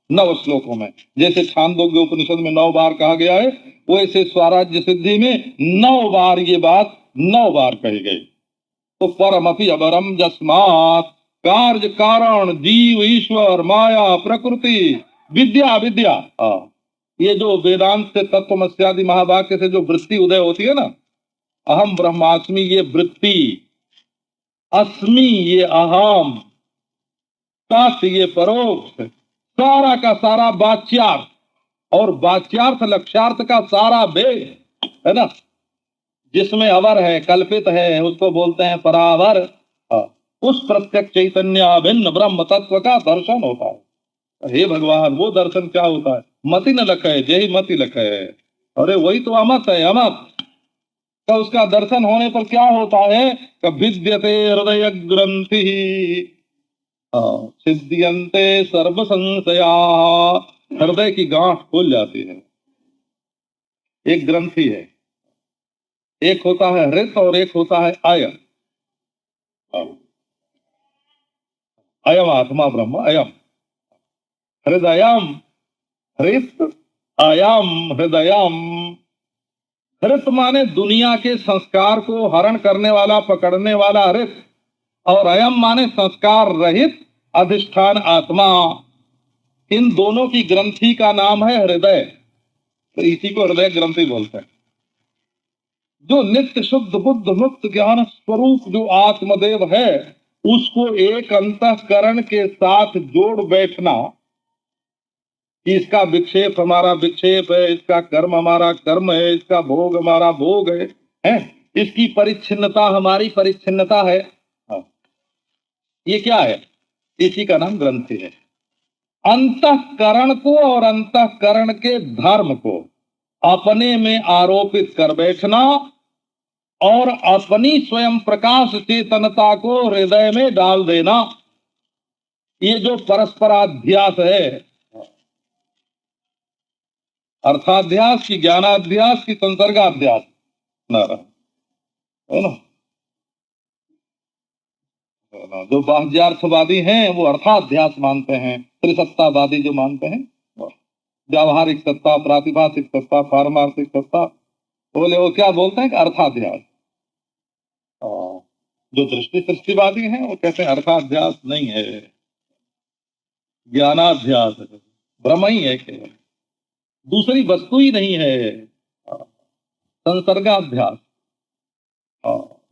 9 श्लोकों में। जैसे छांदोग्य उपनिषद में 9 बार कहा गया है, वैसे स्वराज्य सिद्धि में 9 बार ये बात 9 बार कही गई। तो परमपि अवरम जस्मात्, कार्य कारण जीव ईश्वर माया प्रकृति विद्या विद्या, ये जो वेदांत से तत्वमस्यादि महावाक्य से जो वृत्ति उदय होती है ना, अहम ब्रह्मास्मि ये वृत्ति, अस्मि ये अहम, तत् ये परोक्ष, सारा का सारा वाच्यार्थ और वाच्यार्थ लक्ष्यार्थ का सारा भेद है ना, जिसमें अवर है कल्पित है उसको बोलते हैं परावर। उस प्रत्यक्ष चैतन्य अभिन्न ब्रह्म तत्व का दर्शन होता है। हे भगवान, वो दर्शन क्या होता है? मति न लखे जय मति लखे, अरे वही तो अमत है, अमत। तो उसका दर्शन होने पर क्या होता है? विद्यते हृदय ग्रंथि सिद्धियन्ते सर्व संशया, हृदय की गांठ खुल जाती है। एक ग्रंथि है, एक होता है हृत और एक होता है अयम। अयम आत्मा ब्रह्म, अयम हृदयम, हृत अयम हृदयम। हृत माने दुनिया के संस्कार को हरण करने वाला, पकड़ने वाला हृत, और अयम माने संस्कार रहित अधिष्ठान आत्मा। इन दोनों की ग्रंथि का नाम है हृदय, तो इसी को हृदय ग्रंथि बोलते हैं। जो नित्य शुद्ध बुद्ध मुक्त ज्ञान स्वरूप जो आत्मदेव है, उसको एक अंतःकरण के साथ जोड़ बैठना कि इसका विक्षेप हमारा विक्षेप है, इसका कर्म हमारा कर्म है, इसका भोग हमारा भोग है? इसकी परिच्छिन्नता हमारी परिच्छिन्नता है। ये क्या है? इसी का नाम ग्रंथि है। अंतःकरण को और अंतःकरण के धर्म को अपने में आरोपित कर बैठना और अपनी स्वयं प्रकाश चेतनता को हृदय में डाल देना, ये जो परस्पराध्यास है, अर्थाध्यास की, ज्ञानाध्यास की, संसर्गाध्यास है ना। जो बाह्यार्थवादी हैं वो अर्थाध्यास मानते हैं, त्रिसत्तावादी जो मानते हैं, व्यावहारिक सत्ता, प्रातिभाषिक सत्ता, पारमार्थिक सत्ता, बोले वो क्या बोलते हैं कि अर्थाध्यास। जो दृष्टि सृष्टिवादी हैं वो कहते हैं अर्थाध्यास नहीं है, ज्ञानाध्यास है, ब्रह्म ही है केवल, दूसरी वस्तु ही नहीं है। संसर्गाध्यास,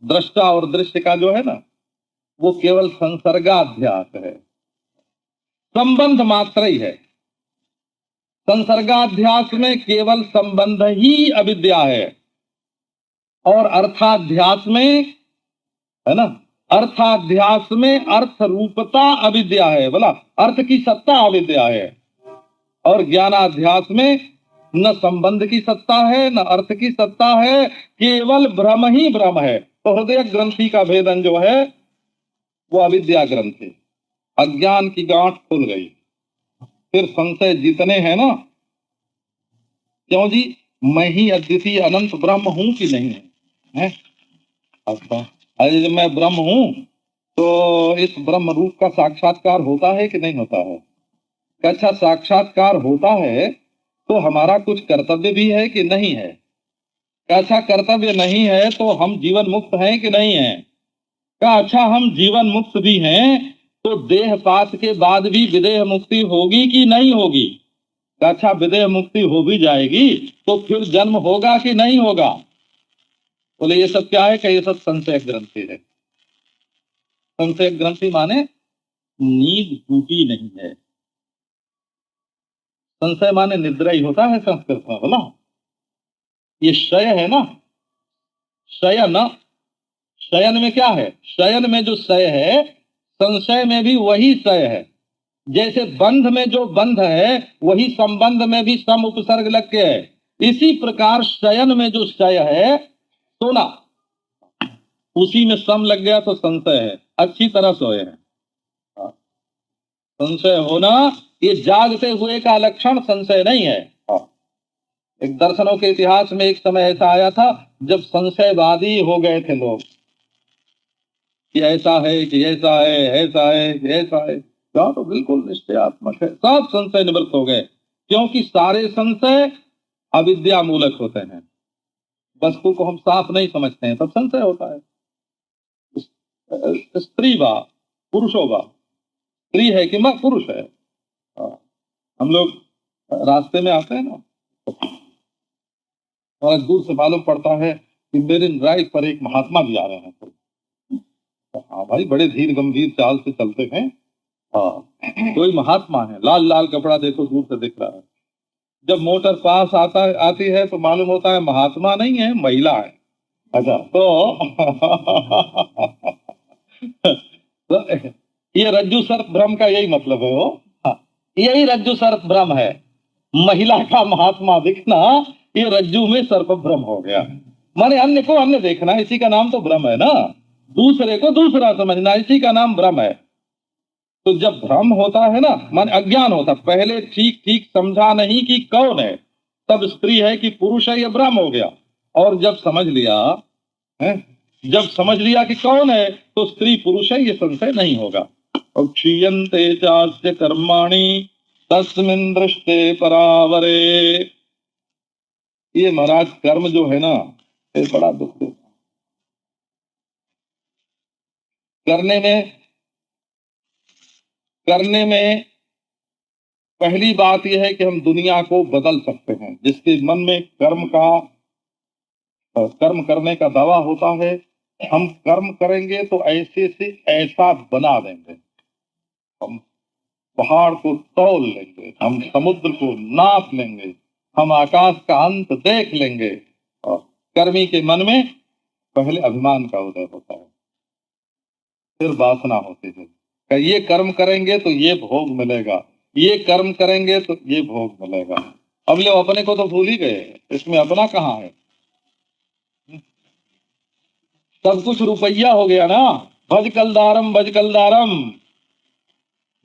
दृष्टा और दृश्य का जो है ना, वो केवल संसर्गाध्यास है, संबंध मात्र ही है। संसर्गाध्यास में केवल संबंध ही अविद्या है, और अर्थाध्यास में, है ना, अर्थाध्यास में अर्थ रूपता अविद्या है, बोला अर्थ की सत्ता अविद्या है। और ज्ञानाध्यास में न संबंध की सत्ता है न अर्थ की सत्ता है, केवल ब्रह्म ही ब्रह्म है। तो हृदय ग्रंथि का भेदन जो है वो अविद्या ग्रंथि, अज्ञान की गांठ खुल गई। फिर संशय जितने हैं ना, क्यों जी, मैं ही अद्वितीय अनंत ब्रह्म हूं कि नहीं है? अच्छा, अरे जब मैं ब्रह्म हूं तो इस ब्रह्म रूप का साक्षात्कार होता है कि नहीं होता है? अच्छा, साक्षात्कार होता है तो हमारा कुछ कर्तव्य भी है कि नहीं है? अच्छा, कर्तव्य नहीं है तो हम जीवन मुक्त हैं कि नहीं है? का अच्छा, हम जीवन मुक्त भी हैं तो देह पात के बाद भी विदेह मुक्ति होगी कि नहीं होगी? का अच्छा, विदेह मुक्ति हो भी जाएगी तो फिर जन्म होगा कि नहीं होगा? बोले ये सब क्या है? कि ये सब संशय ग्रंथि है। संशय ग्रंथि माने नींद टूटी नहीं है। संशय माने निद्रा ही होता है संस्कृत में, बोला। ये शय है ना, शयन। शयन में क्या है? शयन में जो शय है, संशय में भी वही शय है। जैसे बंध में जो बंध है वही संबंध में भी सम उपसर्ग लग के है। इसी प्रकार शयन में जो शय है, सोना, उसी में सम लग गया तो संशय है, अच्छी तरह सोए हैं। हाँ। संशय होना ये जागते हुए का लक्षण संशय नहीं है। हाँ। एक दर्शनों के इतिहास में एक समय ऐसा आया था जब संशयवादी हो गए थे लोग कि ऐसा है कि ऐसा है, ऐसा है कि ऐसा है। क्या तो बिल्कुल निश्चयात्मक है, सब संशय निवृत्त हो गए, क्योंकि सारे संशय अविद्या मूलक होते हैं। वस्तु को हम साफ नहीं समझते हैं तब संशय होता है। स्त्री वा पुरुषो वा, स्त्री है कि मां पुरुष है। हम लोग रास्ते में आते हैं ना, और दूर से मालूम पड़ता है कि मेरे राइट पर एक महात्मा भी आ रहे हैं। तो हाँ भाई, बड़े धीर गंभीर चाल से चलते हैं। हाँ, कोई महात्मा है, लाल लाल कपड़ा देखो दूर से दिख रहा है। जब मोटर पास आती है तो मालूम होता है महात्मा नहीं है, महिला है। अच्छा, तो ये रज्जु सर्प भ्रम का यही मतलब है। वो हाँ, यही रज्जु सर्प भ्रम है। महिला का महात्मा दिखना, ये रज्जु में सर्प भ्रम हो गया। माने अन्य को अन्य देखना, इसी का नाम तो भ्रम है ना। दूसरे को दूसरा समझना, इसी का नाम भ्रम है। तो जब भ्रम होता है ना, माने अज्ञान होता, पहले ठीक ठीक समझा नहीं कि कौन है, तब स्त्री है कि पुरुष है, यह भ्रम हो गया। और जब समझ लिया है, जब समझ लिया कि कौन है तो स्त्री पुरुष है, ये संशय नहीं होगा। और क्षीयन्ते चास्य कर्माणि तस्मिन् दृष्टे परावरे। ये महाराज कर्म जो है ना, ये बड़ा दुख देता। करने में पहली बात यह है कि हम दुनिया को बदल सकते हैं। जिसके मन में कर्म करने का दावा होता है, हम कर्म करेंगे तो ऐसे से ऐसा बना देंगे। हम पहाड़ को तौल लेंगे, हम समुद्र को नाप लेंगे, हम आकाश का अंत देख लेंगे। और कर्मी के मन में पहले अभिमान का उदय होता है, फिर वासना होती है कि ये कर्म करेंगे तो ये भोग मिलेगा, ये कर्म करेंगे तो ये भोग मिलेगा। अब लोग अपने को तो भूल ही गए, इसमें अपना कहाँ है? सब कुछ रुपया हो गया ना। भज कलदारम भज कलदारम,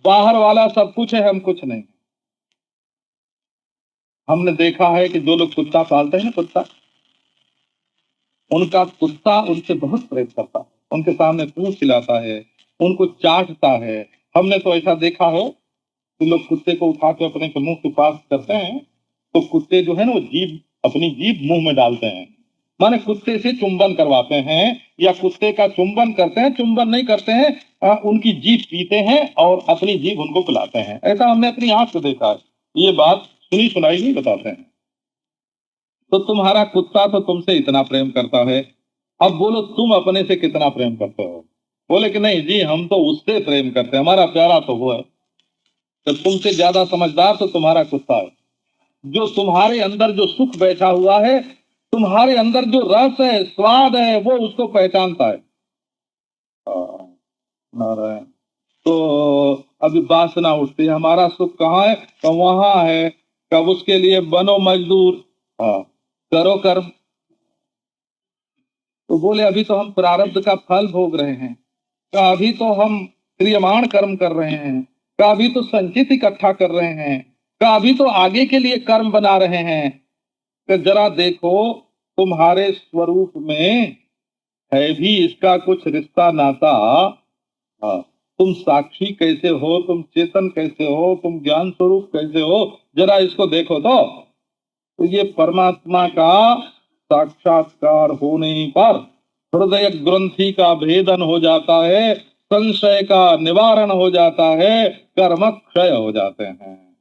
बाहर वाला सब कुछ है, हम कुछ नहीं। हमने देखा है कि जो लोग कुत्ता पालते हैं ना, कुत्ता, उनका कुत्ता उनसे बहुत प्रेम करता है, उनके सामने पूंछ खिलाता है, उनको चाटता है। हमने तो ऐसा देखा है कि लोग कुत्ते को उठा के अपने मुंह के पास करते हैं तो कुत्ते जो है ना, वो अपनी जीभ मुंह में डालते हैं, माने कुत्ते से चुंबन करवाते हैं, या कुत्ते का चुंबन करते हैं। चुंबन नहीं करते हैं, उनकी जीभ पीते हैं और अपनी जीभ उनको पिलाते हैं। ऐसा हमने अपनी आंख से देखा है, ये बात सुनी सुनाई नहीं बताते हैं। तो तुम्हारा कुत्ता तो तुमसे इतना प्रेम करता है, अब बोलो तुम अपने से कितना प्रेम करते हो? बोले कि नहीं जी, हम तो उससे प्रेम करते हैं, हमारा प्यारा तो वो है। तो तुमसे ज्यादा समझदार तो तुम्हारा कुत्ता है। जो तुम्हारे अंदर जो सुख बैठा हुआ है, तुम्हारे अंदर जो रस है, स्वाद है, वो उसको पहचानता है। नारायण। तो अभी वासना उठती है, हमारा सुख कहाँ है? तो वहां है। कब उसके लिए बनो मजदूर, हाँ, करो कर्म। तो बोले अभी तो हम प्रारब्ध का फल भोग रहे हैं, का अभी तो हम क्रियमाण कर्म कर रहे हैं, का अभी तो संचित इकट्ठा कर रहे हैं, का अभी तो आगे के लिए कर्म बना रहे हैं। तो जरा देखो तुम्हारे स्वरूप में है भी इसका कुछ रिश्ता नाता हाँ, तुम साक्षी कैसे हो, तुम चेतन कैसे हो, तुम ज्ञान स्वरूप कैसे हो, जरा इसको देखो तो ये परमात्मा का साक्षात्कार होने पर हृदय ग्रंथि का भेदन हो जाता है, संशय का निवारण हो जाता है, कर्म क्षय हो जाते हैं।